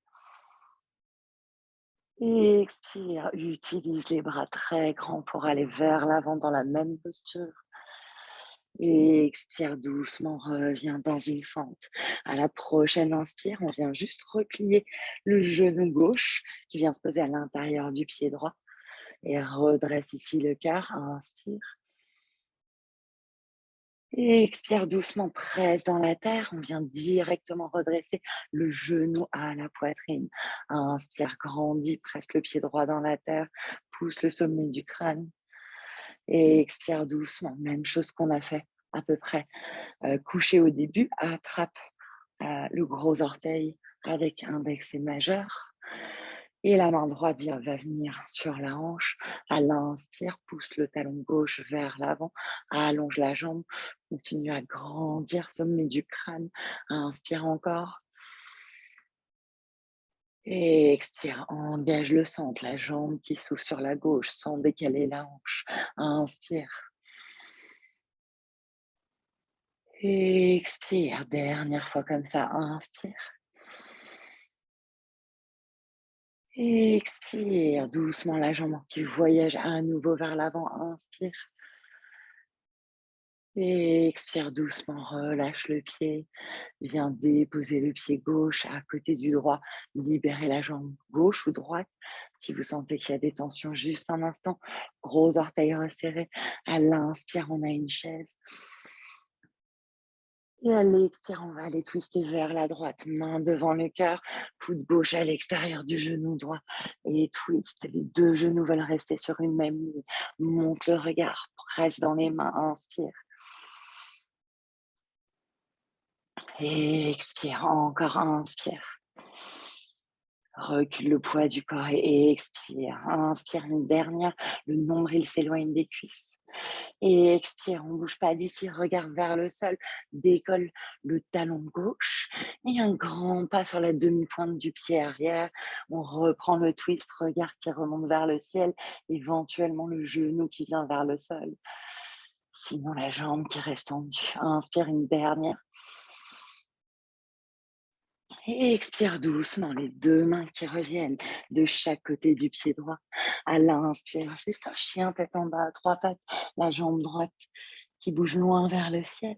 Et expire. Utilise les bras très grands pour aller vers l'avant dans la même posture. Et expire doucement, reviens dans une fente. À la prochaine inspire, on vient juste replier le genou gauche qui vient se poser à l'intérieur du pied droit. Et redresse ici le cœur. Inspire. Et expire doucement, presse dans la terre. On vient directement redresser le genou à la poitrine. Inspire, grandis, presse le pied droit dans la terre. Pousse le sommet du crâne. Et expire doucement. Même chose qu'on a fait à peu près couché au début, attrape le gros orteil avec index et majeur. Et la main droite va venir sur la hanche. À l'inspire, pousse le talon gauche vers l'avant, allonge la jambe, continue à grandir, sommet du crâne. Inspire encore. Et expire, engage le centre, la jambe qui s'ouvre sur la gauche sans décaler la hanche. Inspire. Et expire, dernière fois comme ça, inspire. Et expire, doucement la jambe qui voyage à nouveau vers l'avant, inspire. Et expire doucement, relâche le pied. Viens déposer le pied gauche à côté du droit. Libérez la jambe gauche ou droite. Si vous sentez qu'il y a des tensions, juste un instant. Gros orteil resserré. À l'inspire, on a une chaise. Et à l'expire, on va aller twister vers la droite. Main devant le cœur. Coude gauche à l'extérieur du genou droit. Et twist. Les deux genoux veulent rester sur une même ligne. Monte le regard. Presse dans les mains. Inspire. Et expire, encore inspire. Recule le poids du corps et expire. Inspire une dernière, le nombril s'éloigne des cuisses. Et expire, on ne bouge pas d'ici, regarde vers le sol, décolle le talon gauche et un grand pas sur la demi-pointe du pied arrière. On reprend le twist, regard qui remonte vers le ciel, éventuellement le genou qui vient vers le sol. Sinon la jambe qui reste tendue. Inspire une dernière. Et expire doucement, les deux mains qui reviennent de chaque côté du pied droit. À l'inspire, juste un chien tête en bas, trois pattes, la jambe droite qui bouge loin vers le ciel.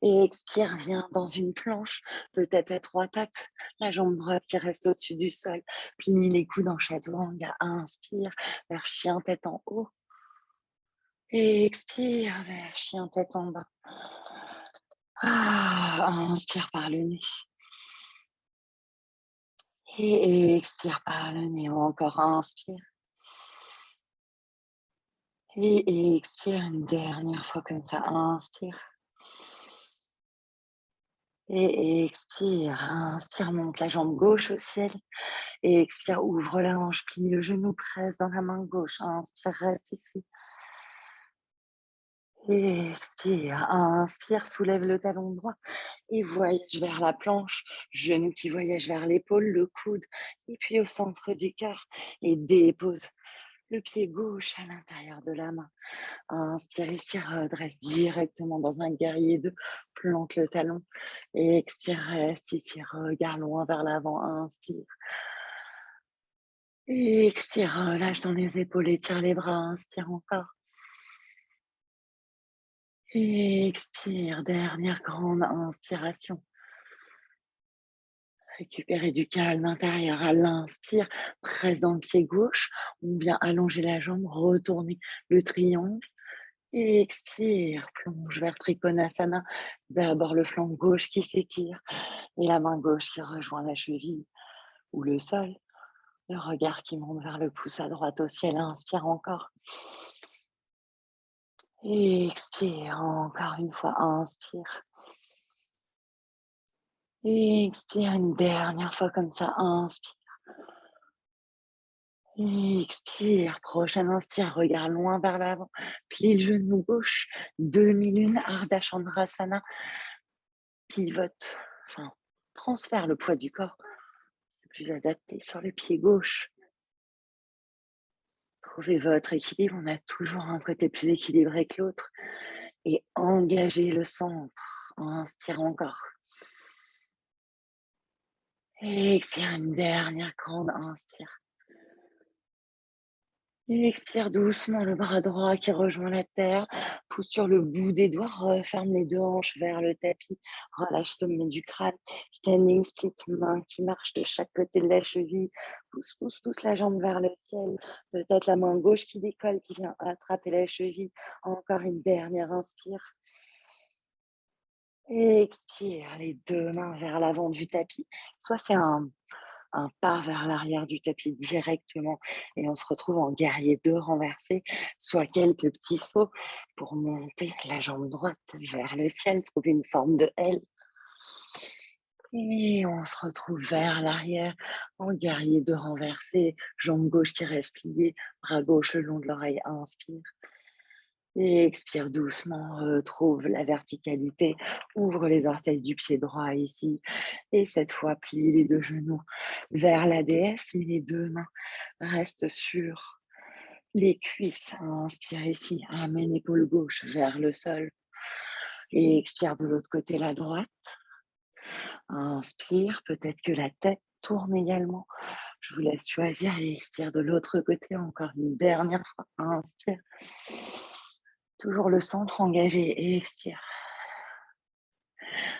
Et expire, viens dans une planche, peut-être à trois pattes, la jambe droite qui reste au-dessus du sol. Plie les coudes en chaturanga. Inspire vers chien tête en haut. Et expire vers chien tête en bas. Inspire par le nez. Et expire par le nez. Encore inspire. Et expire une dernière fois comme ça. Inspire. Et expire. Inspire, monte la jambe gauche au ciel. Et expire, ouvre la hanche, plie le genou, presse dans la main gauche. Inspire, reste ici. Et expire. Inspire, soulève le talon droit et voyage vers la planche. Genou qui voyage vers l'épaule, le coude. Et puis au centre du cœur. Et dépose le pied gauche à l'intérieur de la main. Inspire ici, redresse directement dans un guerrier 2, plante le talon et expire, reste ici, regarde loin vers l'avant, inspire. Et expire, relâche dans les épaules, étire les bras, inspire encore. Et expire, dernière grande inspiration. Récupérer du calme intérieur à l'inspire, presse dans le pied gauche, on vient allonger la jambe, retourner le triangle. Et expire, plonge vers Trikonasana. D'abord le flanc gauche qui s'étire et la main gauche qui rejoint la cheville ou le sol. Le regard qui monte vers le pouce à droite au ciel. Inspire encore. Et expire encore une fois. Inspire. Et expire une dernière fois comme ça. Inspire. Et expire. Prochaine inspire. Regarde loin vers l'avant. Plie le genou gauche. Demi-lune. Ardha Chandrasana. Pivote. Enfin, transfère le poids du corps. C'est plus adapté sur le pied gauche. Trouvez votre équilibre. On a toujours un côté plus équilibré que l'autre. Et engagez le centre. Inspire encore. Et expire une dernière grande inspire. Et expire doucement le bras droit qui rejoint la terre. Pousse sur le bout des doigts. Referme les deux hanches vers le tapis. Relâche sommet du crâne. Standing split, main qui marche de chaque côté de la cheville. Pousse, pousse, pousse la jambe vers le ciel. Peut-être la main gauche qui décolle, qui vient attraper la cheville. Encore une dernière inspire. Et expire les deux mains vers l'avant du tapis. Soit c'est un un pas vers l'arrière du tapis directement et on se retrouve en guerrier 2 renversé, soit quelques petits sauts pour monter la jambe droite vers le ciel, trouver une forme de L. Et on se retrouve vers l'arrière en guerrier 2 renversé, jambe gauche qui reste pliée, bras gauche le long de l'oreille, inspire. Et expire doucement, retrouve la verticalité, ouvre les orteils du pied droit ici et cette fois plie les 2 genoux vers la déesse, mais les 2 mains restent sur les cuisses. Inspire ici, amène épaule gauche vers le sol et expire de l'autre côté la droite. Inspire, peut-être que la tête tourne également. Je vous laisse choisir et expire de l'autre côté encore une dernière fois. Inspire. Toujours le centre engagé et expire.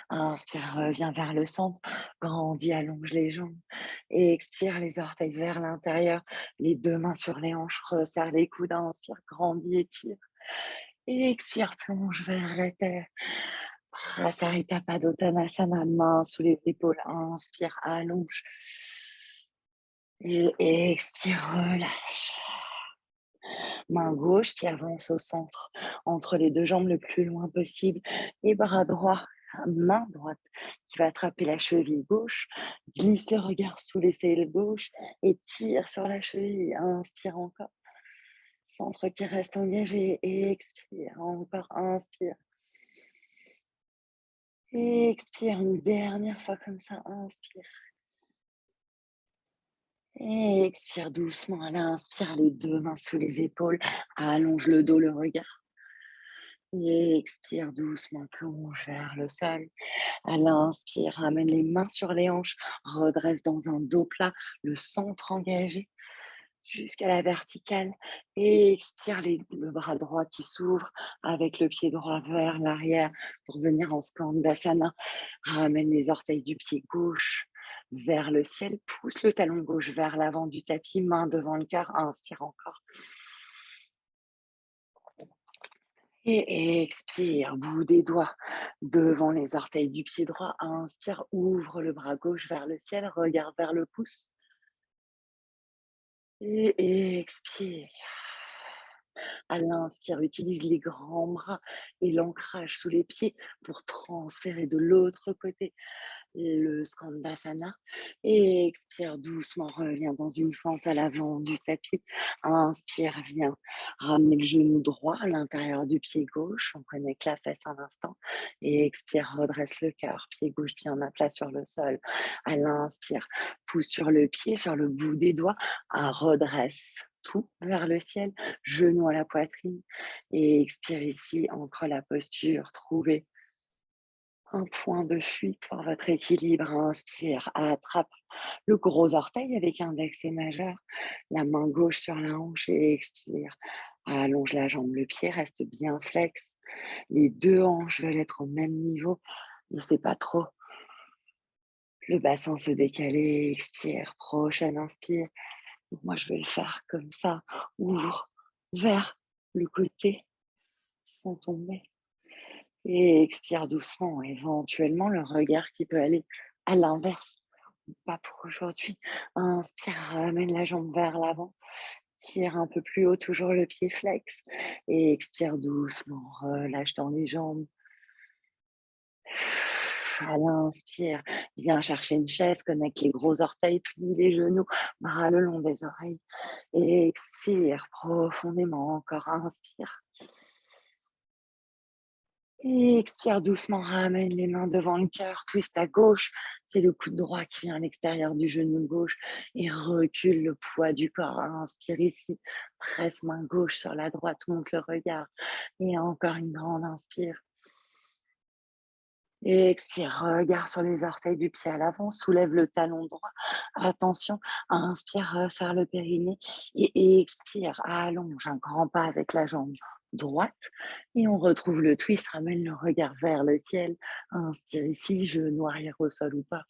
Inspire, reviens vers le centre, grandis, allonge les jambes. Et expire, les orteils vers l'intérieur, les 2 mains sur les hanches, resserre les coudes, inspire, grandis, étire. Et expire, plonge vers la terre. Prasarita Padottanasana, main sous les épaules, inspire, allonge. Et expire, relâche. Main gauche qui avance au centre, entre les 2 jambes le plus loin possible et bras droit, main droite qui va attraper la cheville gauche, glisse le regard sous l'aisselle gauche et tire sur la cheville. Inspire encore. Centre qui reste engagé et expire. Encore, inspire. Et expire une dernière fois comme ça, inspire. Et expire doucement. À l'inspire, les 2 mains sous les épaules, allonge le dos, le regard. Et expire doucement, plonge vers le sol. À l'inspire, ramène les mains sur les hanches, redresse dans un dos plat, le centre engagé jusqu'à la verticale. Et expire le bras droit qui s'ouvre avec le pied droit vers l'arrière pour venir en Skandasana. Ramène les orteils du pied gauche vers le ciel, pousse le talon gauche vers l'avant du tapis, main devant le cœur, inspire encore. Et expire, bout des doigts devant les orteils du pied droit. Inspire, ouvre le bras gauche vers le ciel, regarde vers le pouce. Et expire. À l'inspire, utilise les grands bras et l'ancrage sous les pieds pour transférer de l'autre côté le Skandasana. Et expire doucement, reviens dans une fente à l'avant du tapis. Inspire, viens ramener le genou droit à l'intérieur du pied gauche. On connecte la fesse un instant. Et expire, redresse le cœur. Pied gauche bien à plat sur le sol. À l'inspire, pousse sur le pied, sur le bout des doigts. Redresse tout vers le ciel, genou à la poitrine. Et expire ici, ancre la posture, trouvez un point de fuite pour votre équilibre. Inspire, attrape le gros orteil avec index et majeur, la main gauche sur la hanche et expire. Allonge la jambe, le pied reste bien flex. Les 2 hanches veulent être au même niveau. Laissez pas trop le bassin se décaler. Expire, prochaine inspire. Donc moi, je vais le faire comme ça. Ouvre vers le côté sans tomber. Et expire doucement, éventuellement le regard qui peut aller à l'inverse. Pas pour aujourd'hui. Inspire, ramène la jambe vers l'avant. Tire un peu plus haut, toujours le pied flex. Et expire doucement, relâche dans les jambes. À l'inspire, viens chercher une chaise, connecte les gros orteils, plie les genoux, bras le long des oreilles. Et expire profondément, encore inspire. Et expire doucement, ramène les mains devant le cœur, twist à gauche, c'est le coude droit qui vient à l'extérieur du genou gauche et recule le poids du corps. Inspire ici, presse main gauche sur la droite, monte le regard et encore une grande inspire. Et expire, regard sur les orteils du pied à l'avant, soulève le talon droit. Attention, inspire, resserre le périnée et expire, allonge un grand pas avec la jambe droite et on retrouve le twist, ramène le regard vers le ciel. Inspire ici, genou arrière au sol ou pas.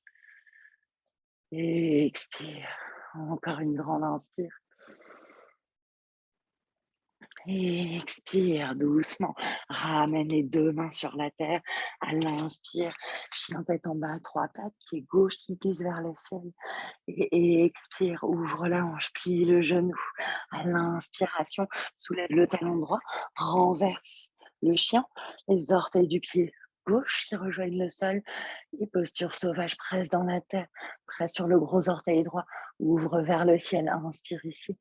Et expire, encore une grande inspire. Et expire doucement. Ramène les 2 mains sur la terre. À l'inspire, chien tête en bas, 3 pattes, pied gauche qui glisse vers le ciel. Et expire, ouvre la hanche, plie le genou. À l'inspiration, soulève le talon droit, renverse le chien, les orteils du pied gauche qui rejoignent le sol. Et posture sauvage, presse dans la terre, presse sur le gros orteil droit, ouvre vers le ciel. Inspire ici.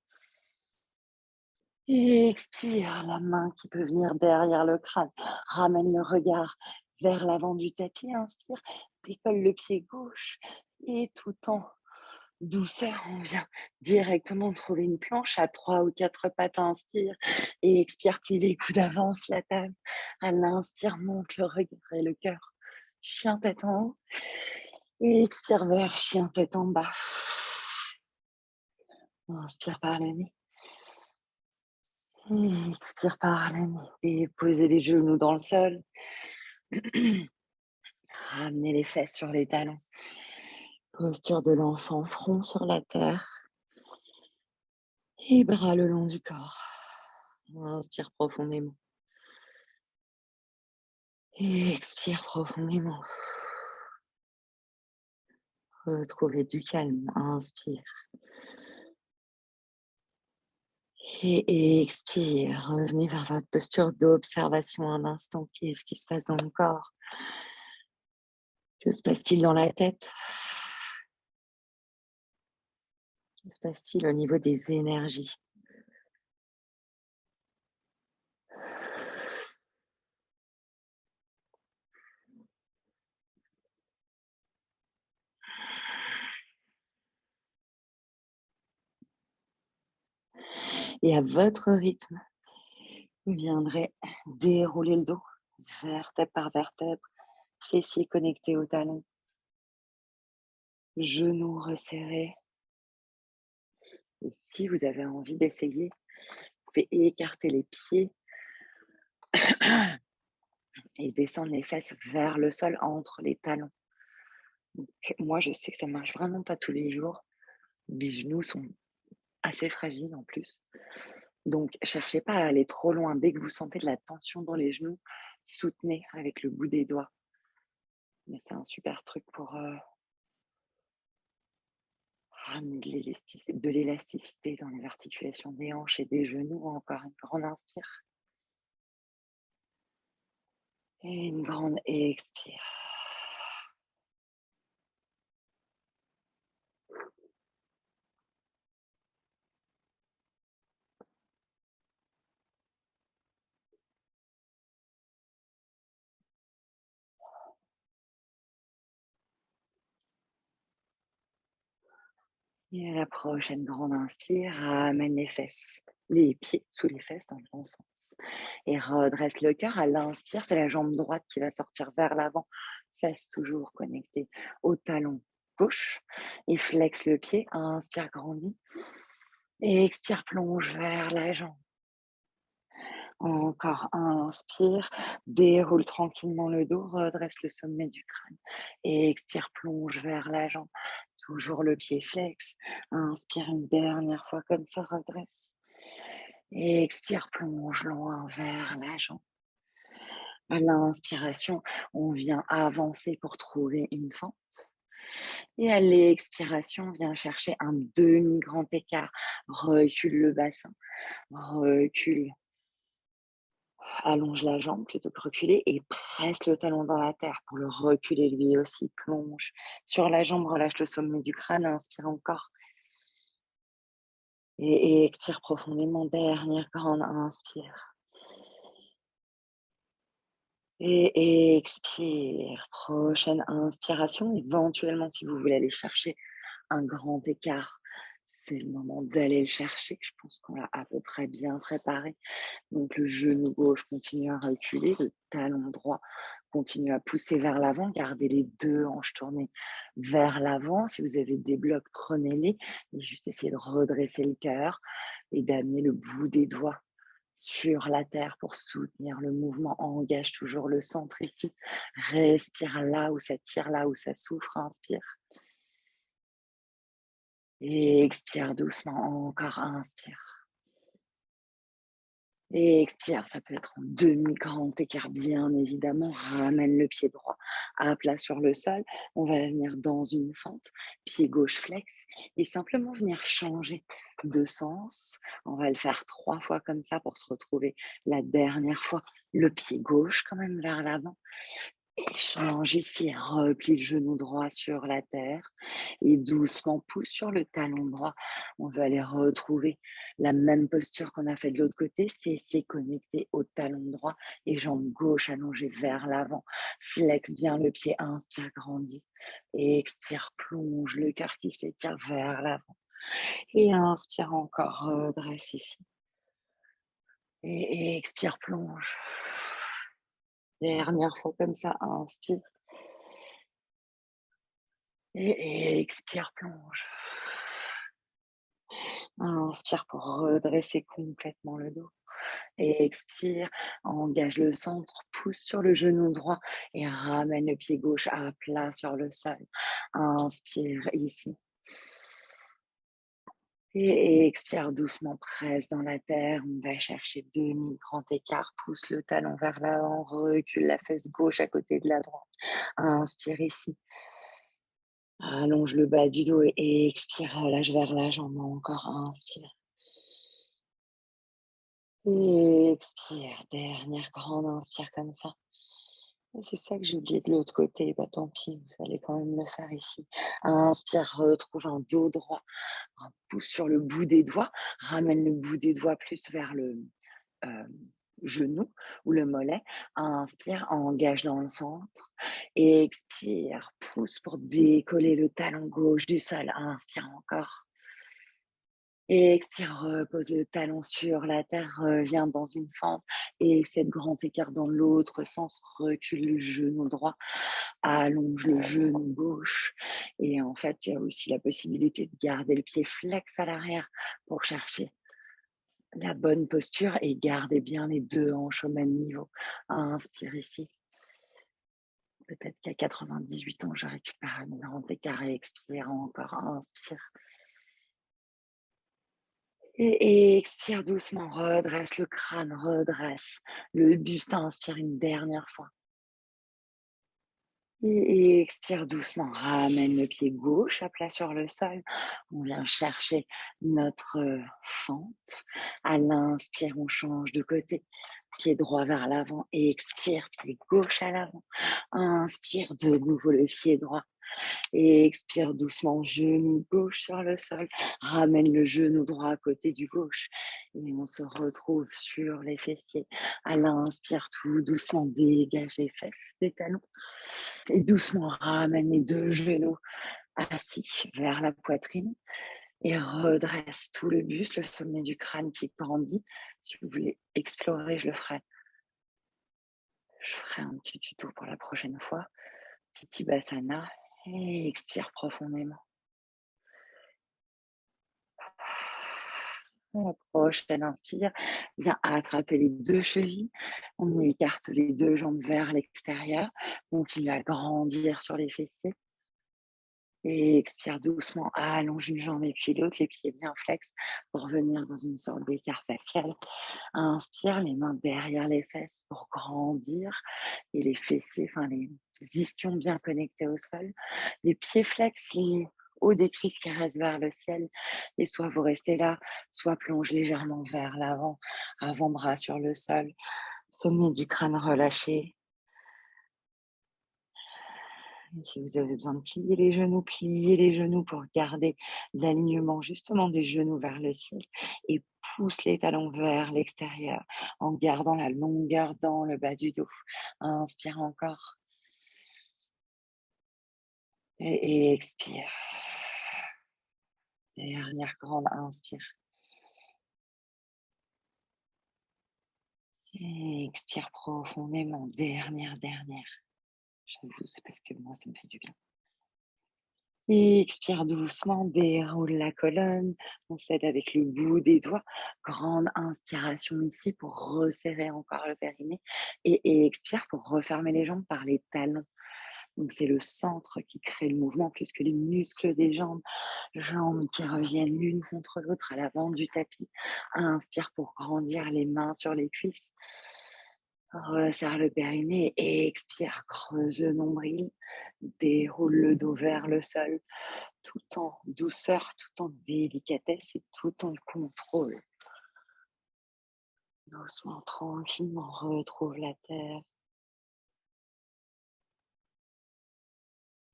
Et expire, la main qui peut venir derrière le crâne. Ramène le regard vers l'avant du tapis. Inspire, décolle le pied gauche. Et tout en douceur, on vient directement trouver une planche à 3 ou 4 pattes. Inspire et expire, plie les coudes, avance la table. À l'inspire, monte le regard et le cœur. Chien tête en haut. Et expire vers chien tête en bas. Inspire par le nez. Et expire par le nez. Et posez les genoux dans le sol. Ramenez les fesses sur les talons. Posture de l'enfant, front sur la terre. Et bras le long du corps. Inspire profondément. Et expire profondément. Retrouvez du calme. Inspire. Et expire. Revenez vers votre posture d'observation un instant. Qu'est-ce qui se passe dans le corps? Que se passe-t-il dans la tête? Que se passe-t-il au niveau des énergies? Et à votre rythme, vous viendrez dérouler le dos, vertèbre par vertèbre, fessiers connectés au talon, genoux resserrés. Et si vous avez envie d'essayer, vous pouvez écarter les pieds et descendre les fesses vers le sol entre les talons. Donc, moi, je sais que ça marche vraiment pas tous les jours. Mes genoux sont assez fragiles en plus. Donc, cherchez pas à aller trop loin. Dès que vous sentez de la tension dans les genoux, soutenez avec le bout des doigts. Mais c'est un super truc pour ramener de l'élasticité dans les articulations des hanches et des genoux. Encore une grande inspire et une grande expire. Et à la prochaine grande inspire, ramène les fesses, les pieds sous les fesses dans le bon sens. Et redresse le cœur. À l'inspire, c'est la jambe droite qui va sortir vers l'avant. Fesses toujours connectées au talon gauche. Et flexe le pied. Inspire, grandis. Et expire, plonge vers la jambe. Encore inspire, déroule tranquillement le dos, redresse le sommet du crâne. Et expire, plonge vers la jambe. Toujours le pied flex. Inspire une dernière fois comme ça, redresse. Et expire, plonge loin vers la jambe. À l'inspiration, on vient avancer pour trouver une fente. Et à l'expiration, on vient chercher un demi-grand écart. Recule le bassin, recule. Allonge la jambe plutôt que reculer et presse le talon dans la terre pour le reculer lui aussi. Plonge sur la jambe, relâche le sommet du crâne, inspire encore. Et expire profondément, dernière grande inspire. Et expire, prochaine inspiration. Éventuellement, si vous voulez aller chercher un grand écart, c'est le moment d'aller le chercher. Je pense qu'on l'a à peu près bien préparé. Donc le genou gauche continue à reculer, le talon droit continue à pousser vers l'avant, gardez les 2 hanches tournées vers l'avant. Si vous avez des blocs, prenez-les et juste essayez de redresser le cœur et d'amener le bout des doigts sur la terre pour soutenir le mouvement. Engage toujours le centre ici. Respire là où ça tire, là où ça souffre. Inspire. Et expire doucement. Encore inspire. Et expire, ça peut être en demi-grand écart, bien évidemment. Ramène le pied droit à plat sur le sol. On va venir dans une fente, pied gauche flex, et simplement venir changer de sens. On va le faire 3 fois comme ça pour se retrouver la dernière fois. Le pied gauche quand même vers l'avant. Échange ici, replie le genou droit sur la terre et doucement pousse sur le talon droit. On va aller retrouver la même posture qu'on a fait de l'autre côté, c'est connecter au talon droit et jambe gauche allongée vers l'avant. Flex bien le pied, inspire, grandis et expire, plonge le cœur qui s'étire vers l'avant. Et inspire encore, redresse ici et expire, plonge. Dernière fois comme ça, inspire. Et expire, plonge. Inspire pour redresser complètement le dos. Et expire, engage le centre, pousse sur le genou droit et ramène le pied gauche à plat sur le sol. Inspire ici. Et expire doucement, presse dans la terre. On va chercher demi-grand écart. Pousse le talon vers l'avant, recule la fesse gauche à côté de la droite. Inspire ici. Allonge le bas du dos et expire, relâche vers la jambe. Encore inspire. Et expire, dernière grande inspire comme ça. Et c'est ça que j'ai oublié de l'autre côté, bah tant pis, vous allez quand même le faire ici. Inspire, retrouve un dos droit, un pouce sur le bout des doigts, ramène le bout des doigts plus vers le euh, genou ou le mollet. Inspire, engage dans le centre. Et expire, pousse pour décoller le talon gauche du sol. Inspire encore. Et expire, repose le talon sur la terre, reviens dans une fente et essaie de grand écart dans l'autre sens, recule le genou droit, allonge le genou gauche et en fait, il y a aussi la possibilité de garder le pied flex à l'arrière pour chercher la bonne posture et garder bien les 2 hanches au même niveau. Inspire ici. Peut-être qu'à 98 ans, je récupère un grand écart et expire encore, inspire. Et expire doucement, redresse le crâne, redresse le buste, inspire une dernière fois. Et expire doucement, ramène le pied gauche à plat sur le sol. On vient chercher notre fente. À l'inspire, on change de côté. Pied droit vers l'avant et expire, pied gauche à l'avant. Inspire de nouveau le pied droit. Et expire doucement, genou gauche sur le sol. Ramène le genou droit à côté du gauche. Et on se retrouve sur les fessiers. À l'inspire, tout doucement, dégage les fesses des talons. Et doucement, ramène les 2 genoux assis vers la poitrine. Et redresse tout le buste, le sommet du crâne qui grandit. Si vous voulez explorer, je le ferai. Je ferai un petit tuto pour la prochaine fois. Titibasana. Et expire profondément. La prochaine inspire, viens attraper les 2 chevilles. On écarte les 2 jambes vers l'extérieur. Continue à grandir sur les fessiers. Et expire doucement, allonge une jambe et puis l'autre, les pieds bien flex pour venir dans une sorte d'écart facial. Inspire, les mains derrière les fesses pour grandir et les fessiers, enfin les ischions bien connectés au sol. Les pieds flex, les hauts des cuisses qui restent vers le ciel. Et soit vous restez là, soit plonge légèrement vers l'avant, avant-bras sur le sol, sommet du crâne relâché. Si vous avez besoin de plier les genoux pour garder l'alignement justement des genoux vers le ciel et pousse les talons vers l'extérieur en gardant la longueur dans le bas du dos. Inspire encore et expire. Dernière grande inspire. Et expire profondément. Dernière. J'avoue, c'est parce que moi, ça me fait du bien. Et expire doucement, déroule la colonne, on s'aide avec le bout des doigts. Grande inspiration ici pour resserrer encore le périnée et expire pour refermer les jambes par les talons. Donc, c'est le centre qui crée le mouvement plus que les muscles des jambes. Jambes qui reviennent l'une contre l'autre à l'avant du tapis. Inspire pour grandir les mains sur les cuisses. Resserre le périnée et expire, creuse le nombril, déroule le dos vers le sol, tout en douceur, tout en délicatesse et tout en contrôle. Doucement, tranquillement, retrouve la terre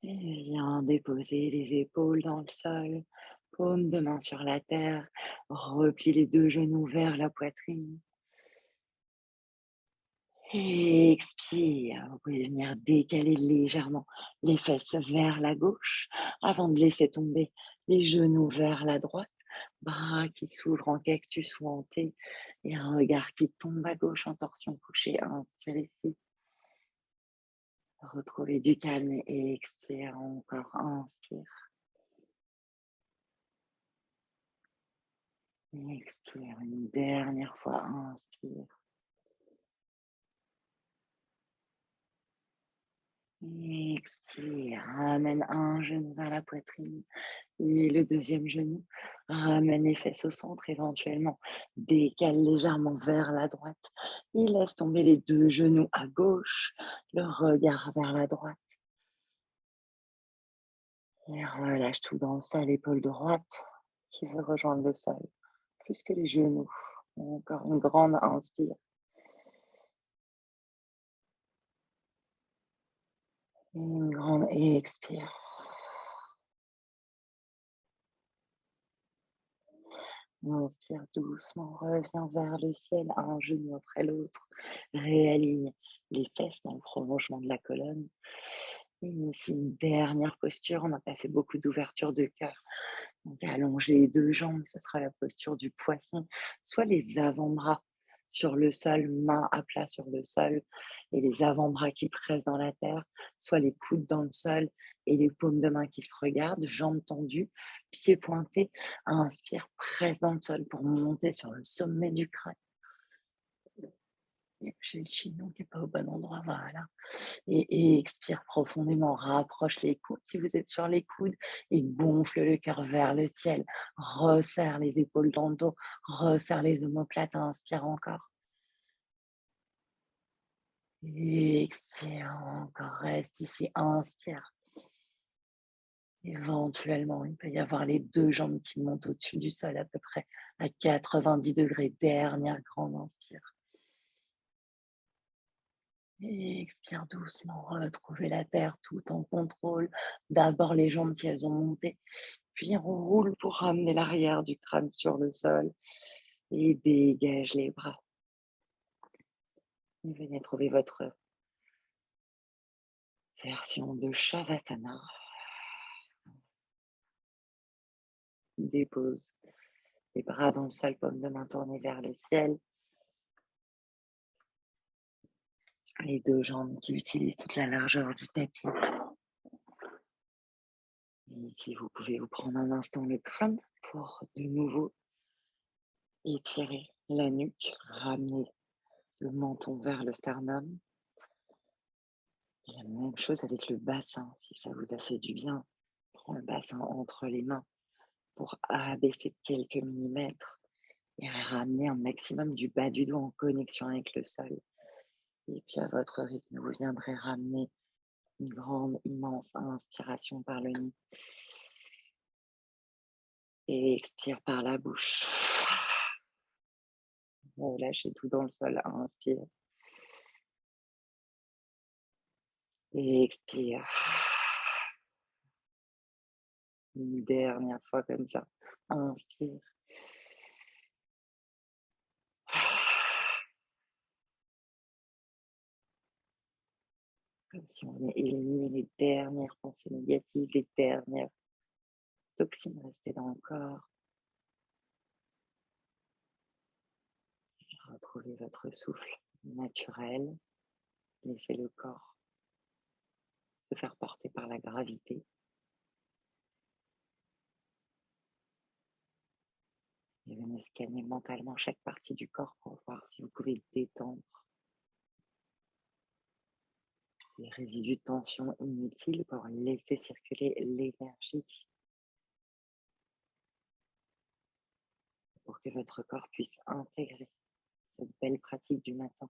et viens déposer les épaules dans le sol, paume de main sur la terre, replie les deux genoux vers la poitrine. Et expire, vous pouvez venir décaler légèrement les fesses vers la gauche avant de laisser tomber les genoux vers la droite, bras qui s'ouvrent en cactus ou en T et un regard qui tombe à gauche en torsion couchée. Inspire ici, retrouvez du calme et expire encore, inspire, expire une dernière fois, inspire. Expire, ramène un genou vers la poitrine et le deuxième genou. Ramène les fesses au centre éventuellement. Décale légèrement vers la droite et laisse tomber les deux genoux à gauche. Le regard vers la droite. Et relâche tout dans le sol, épaule droite qui veut rejoindre le sol. Plus que les genoux. Encore une grande inspire. Une grande expire. Inspire doucement, reviens vers le ciel, un genou après l'autre. Réaligne les fesses dans le prolongement de la colonne. Et ici, une dernière posture. On n'a pas fait beaucoup d'ouverture de cœur. Donc, allonge les deux jambes. Ce sera la posture du poisson. Soit les avant-bras sur le sol, mains à plat sur le sol, et les avant-bras qui pressent dans la terre. Soit les coudes dans le sol et les paumes de main qui se regardent, jambes tendues, pieds pointés. Inspire, presse dans le sol pour monter sur le sommet du crâne. J'ai le chignon qui n'est pas au bon endroit, voilà. Et expire profondément, rapproche les coudes si vous êtes sur les coudes et gonfle le cœur vers le ciel. Resserre les épaules dans le dos, resserre les omoplates, inspire encore. Et expire encore, reste ici, inspire. Éventuellement, il peut y avoir les deux jambes qui montent au-dessus du sol à peu près à 90 degrés. Dernière grande inspire. Et expire doucement, retrouvez la terre tout en contrôle. D'abord les jambes si elles ont monté, puis on roule pour ramener l'arrière du crâne sur le sol et dégage les bras. Et venez trouver votre version de Shavasana. Dépose les bras dans le sol, paume de main tournée vers le ciel. Les deux jambes qui utilisent toute la largeur du tapis. Et ici, vous pouvez vous prendre un instant le crâne pour de nouveau étirer la nuque, ramener le menton vers le sternum. Et la même chose avec le bassin, si ça vous a fait du bien. Prends le bassin entre les mains pour abaisser de quelques millimètres et ramener un maximum du bas du dos en connexion avec le sol. Et puis à votre rythme, vous viendrez ramener une grande, immense inspiration par le nez. Et expire par la bouche. Relâchez tout dans le sol. Inspire. Et expire. Une dernière fois comme ça. Inspire. Comme si on venait éliminer les dernières pensées négatives, les dernières toxines restées dans le corps. Retrouvez votre souffle naturel. Laissez le corps se faire porter par la gravité. Et venez scanner mentalement chaque partie du corps pour voir si vous pouvez détendre. les résidus de tension inutiles pour laisser circuler l'énergie, pour que votre corps puisse intégrer cette belle pratique du matin.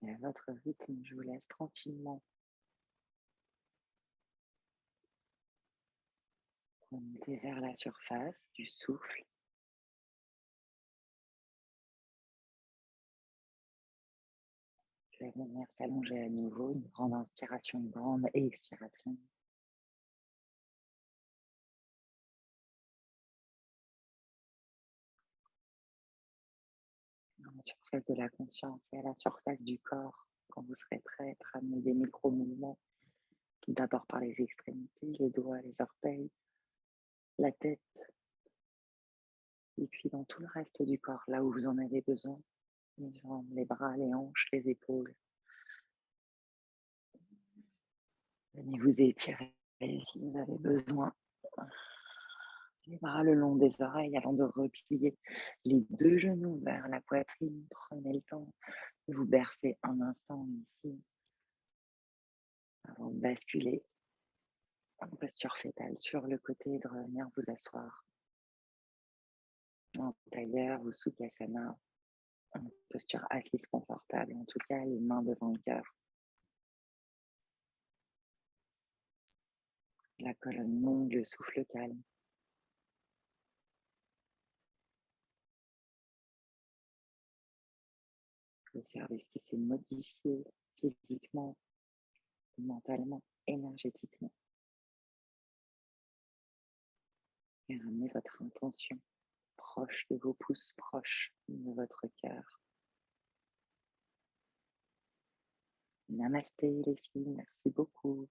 Et à votre rythme, je vous laisse tranquillement remonter vers la surface du souffle. Je vais venir s'allonger à nouveau, une grande inspiration, une grande expiration. À la surface de la conscience et à la surface du corps, quand vous serez prêt, ramener des micro-mouvements, d'abord par les extrémités, les doigts, les orteils, la tête, et puis dans tout le reste du corps, là où vous en avez besoin, les jambes, les bras, les hanches, les épaules. Venez vous étirer si vous avez besoin. Les bras le long des oreilles avant de replier les deux genoux vers la poitrine. Prenez le temps de vous bercer un instant ici avant de basculer en posture fétale sur le côté et de revenir vous asseoir en tailleur ou sukhasana, en posture assise confortable, en tout cas les mains devant le cœur. La colonne longue, le souffle calme. Observez ce qui s'est modifié physiquement, mentalement, énergétiquement. Et ramenez votre intention proche de vos pouces, proche de votre cœur. Namasté les filles, merci beaucoup.